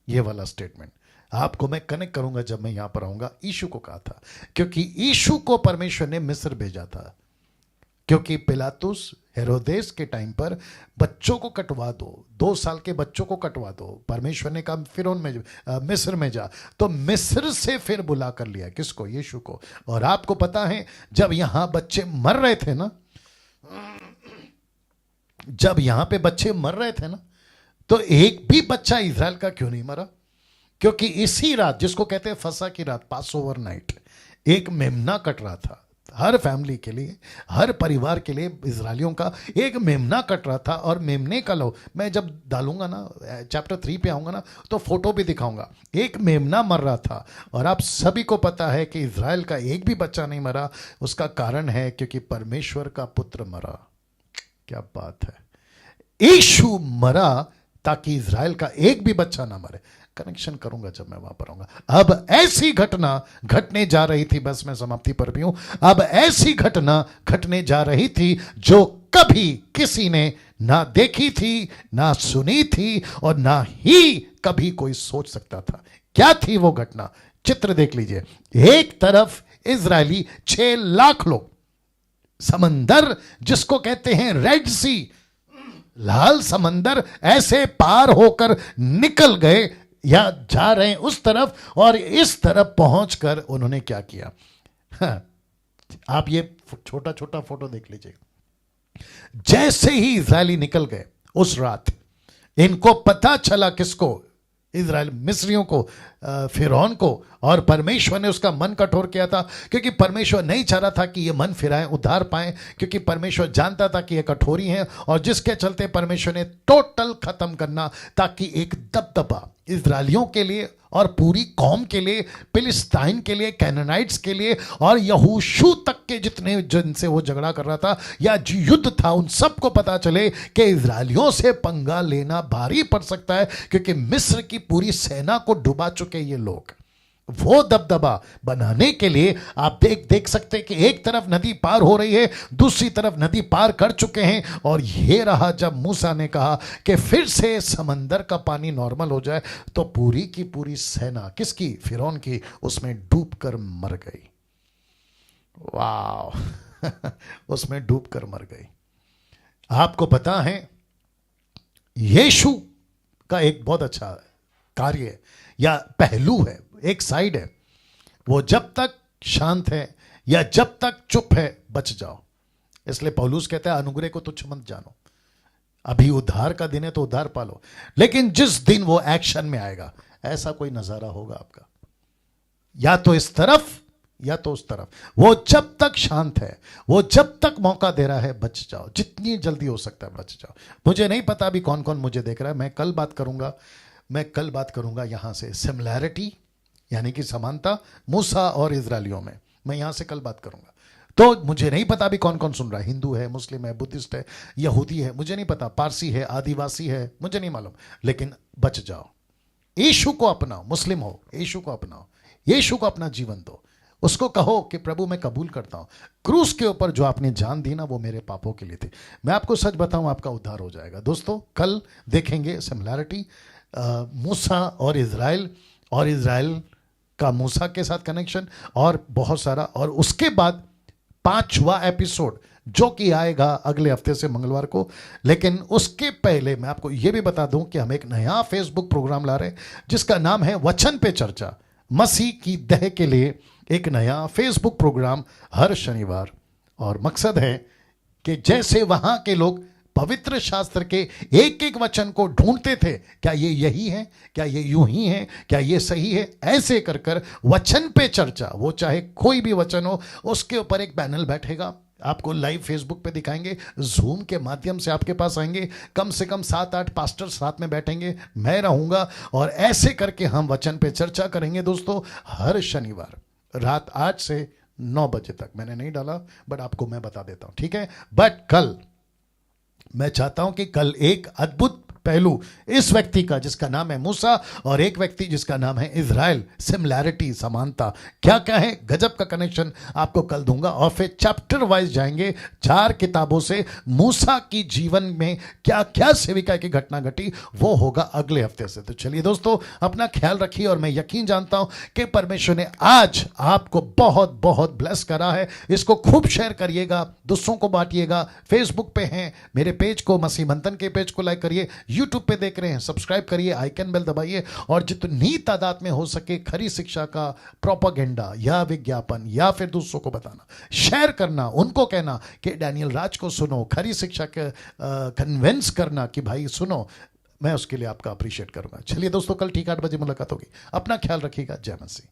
ये वाला स्टेटमेंट आपको मैं कनेक्ट करूंगा जब मैं यहां पर आऊंगा। यीशु को कहा था, क्योंकि यीशु को परमेश्वर ने मिस्र भेजा था, क्योंकि पिलातुस हेरोदेस के टाइम पर बच्चों को कटवा दो, 2 साल के बच्चों को कटवा दो। परमेश्वर ने कहा फिरौन में, मिस्र में जा। तो मिस्र से फिर बुला कर लिया किसको? यीशु को। और आपको पता है जब यहां बच्चे मर रहे थे ना, जब यहां पे बच्चे मर रहे थे ना, तो एक भी बच्चा इजराइल का क्यों नहीं मरा? क्योंकि इसी रात, जिसको कहते हैं फसह की रात, पास ओवर नाइट, एक मेमना कट रहा था। हर फैमिली के लिए, हर परिवार के लिए इजरायलियों का एक मेमना कट रहा था। और मेमने का लो, मैं जब डालूंगा ना, चैप्टर 3 पे आऊंगा ना, तो फोटो भी दिखाऊंगा। एक मेमना मर रहा था। और आप सभी को पता है कि इजराइल का एक भी बच्चा नहीं मरा। उसका कारण है क्योंकि परमेश्वर का पुत्र मरा। क्या बात है! यीशु मरा ताकि इजराइल का एक भी बच्चा ना मरे। कनेक्शन करूंगा जब मैं वहां पर आऊंगा। अब ऐसी घटना घटने जा रही थी, बस मैं समाप्ति पर भी हूं। अब ऐसी घटना घटने जा रही थी जो कभी किसी ने ना देखी थी, ना सुनी थी, और ना ही कभी कोई सोच सकता था। क्या थी वो घटना? चित्र देख लीजिए। एक तरफ इजरायली 6 लाख लोग, समंदर जिसको कहते हैं रेड सी, लाल समंदर, ऐसे पार होकर निकल गए या जा रहे हैं उस तरफ। और इस तरफ पहुंचकर उन्होंने क्या किया? आप ये छोटा छोटा फोटो देख लीजिए। जैसे ही इजरायली निकल गए उस रात, इनको पता चला, किसको? इजराइल, मिस्रियों को, फिरौन को। और परमेश्वर ने उसका मन कठोर किया था, क्योंकि परमेश्वर नहीं चाह रहा था कि ये मन फिराएं, उद्धार पाएं, क्योंकि परमेश्वर जानता था कि ये कठोरी हैं। और जिसके चलते परमेश्वर ने टोटल खत्म करना, ताकि एक दबदबा इजरायलियों के लिए और पूरी कौम के लिए, फिलिस्तीन के लिए, कैनानाइट्स के लिए, और यहोशू तक के जितने जिनसे वो झगड़ा कर रहा था या युद्ध था, उन सबको पता चले कि इजरायलियों से पंगा लेना भारी पड़ सकता है, क्योंकि मिस्र की पूरी सेना को डुबा चुके ये लोग। वो दबदबा बनाने के लिए आप देख सकते हैं कि एक तरफ नदी पार हो रही है, दूसरी तरफ नदी पार कर चुके हैं। और ये रहा जब मूसा ने कहा कि फिर से समंदर का पानी नॉर्मल हो जाए, तो पूरी की पूरी सेना, किसकी? फिरौन की, उसमें डूबकर मर गई। वाह उसमें डूबकर मर गई। आपको पता है यीशु का एक बहुत अच्छा कार्य है या पहलू है, एक साइड है, वो जब तक शांत है या जब तक चुप है बच जाओ। इसलिए पौलुस कहता है अनुग्रह को तुच्छ मत जानो। अभी उद्धार का दिन है तो उद्धार पालो, लेकिन जिस दिन वो एक्शन में आएगा ऐसा कोई नजारा होगा आपका, या तो इस तरफ या तो उस तरफ। वो जब तक शांत है, वो जब तक मौका दे रहा है, बच जाओ, जितनी जल्दी हो सकता है बच जाओ। मुझे नहीं पता अभी कौन कौन मुझे देख रहा है, मैं कल बात करूंगा यहां से सिमिलैरिटी यानी कि समानता मूसा और इजरायलियों में, मैं यहां से कल बात करूंगा। तो मुझे नहीं पता अभी कौन कौन सुन रहा है, हिंदू है, मुस्लिम है, बुद्धिस्ट है, यहूदी है, मुझे नहीं पता, पारसी है, आदिवासी है, मुझे नहीं मालूम, लेकिन बच जाओ। यीशु को अपनाओ, मुस्लिम हो यीशु को अपनाओ, यीशु को अपना जीवन दो, उसको कहो कि प्रभु मैं कबूल करता हूं, क्रूस के ऊपर जो आपने जान दी ना वो मेरे पापों के लिए थी। मैं आपको सच बताऊं आपका उद्धार हो जाएगा। दोस्तों कल देखेंगे सिमिलैरिटी मूसा और इज़राइल का मूसा के साथ कनेक्शन और बहुत सारा, और उसके बाद 5वां एपिसोड जो कि आएगा अगले हफ्ते से मंगलवार को। लेकिन उसके पहले मैं आपको यह भी बता दूं कि हम एक नया फेसबुक प्रोग्राम ला रहे हैं जिसका नाम है वचन पे चर्चा, मसीह की देह के लिए एक नया फेसबुक प्रोग्राम हर शनिवार। और मकसद है कि जैसे वहां के लोग पवित्र शास्त्र के एक एक वचन को ढूंढते थे, क्या ये यही है, क्या ये यूं ही है, क्या ये सही है, ऐसे कर कर वचन पे चर्चा, वो चाहे कोई भी वचन हो, उसके ऊपर एक पैनल बैठेगा, आपको लाइव फेसबुक पे दिखाएंगे, जूम के माध्यम से आपके पास आएंगे, कम से कम 7-8 पास्टर साथ में बैठेंगे, मैं रहूंगा, और ऐसे करके हम वचन पे चर्चा करेंगे दोस्तों हर शनिवार रात 8 से 9 बजे तक। मैंने नहीं डाला बट आपको मैं बता देता हूं, ठीक है। बट कल मैं चाहता हूं कि कल एक अद्भुत पहलू इस व्यक्ति का जिसका नाम है मूसा और एक व्यक्ति जिसका नाम है इज़राइल, सिमिलैरिटी, समानता, क्या क्या है, गजब का कनेक्शन आपको कल दूंगा। और फिर चैप्टर वाइज जाएंगे 4 किताबों से मूसा की जीवन में क्या क्या सेविका की घटना घटी, वो होगा अगले हफ्ते से। तो चलिए दोस्तों अपना ख्याल रखिए, और मैं यकीन जानता हूं कि परमेश्वर ने आज आपको बहुत बहुत ब्लेस करा है। इसको खूब शेयर करिएगा, दूसरों को बांटिएगा, फेसबुक पे हैं मेरे पेज को, मसीह मंथन के पेज को लाइक करिए, यूट्यूब पे देख रहे हैं सब्सक्राइब करिए, आइकन बेल दबाइए, और जितनी तादाद में हो सके खरी शिक्षा का प्रोपेगेंडा या विज्ञापन या फिर दूसरों को बताना, शेयर करना, उनको कहना कि डैनियल राज को सुनो, खरी शिक्षा के कन्विंस करना कि भाई सुनो, मैं उसके लिए आपका अप्रिशिएट करूंगा। चलिए दोस्तों कल ठीक 8 बजे मुलाकात होगी, अपना ख्याल रखिएगा, जय मसीह।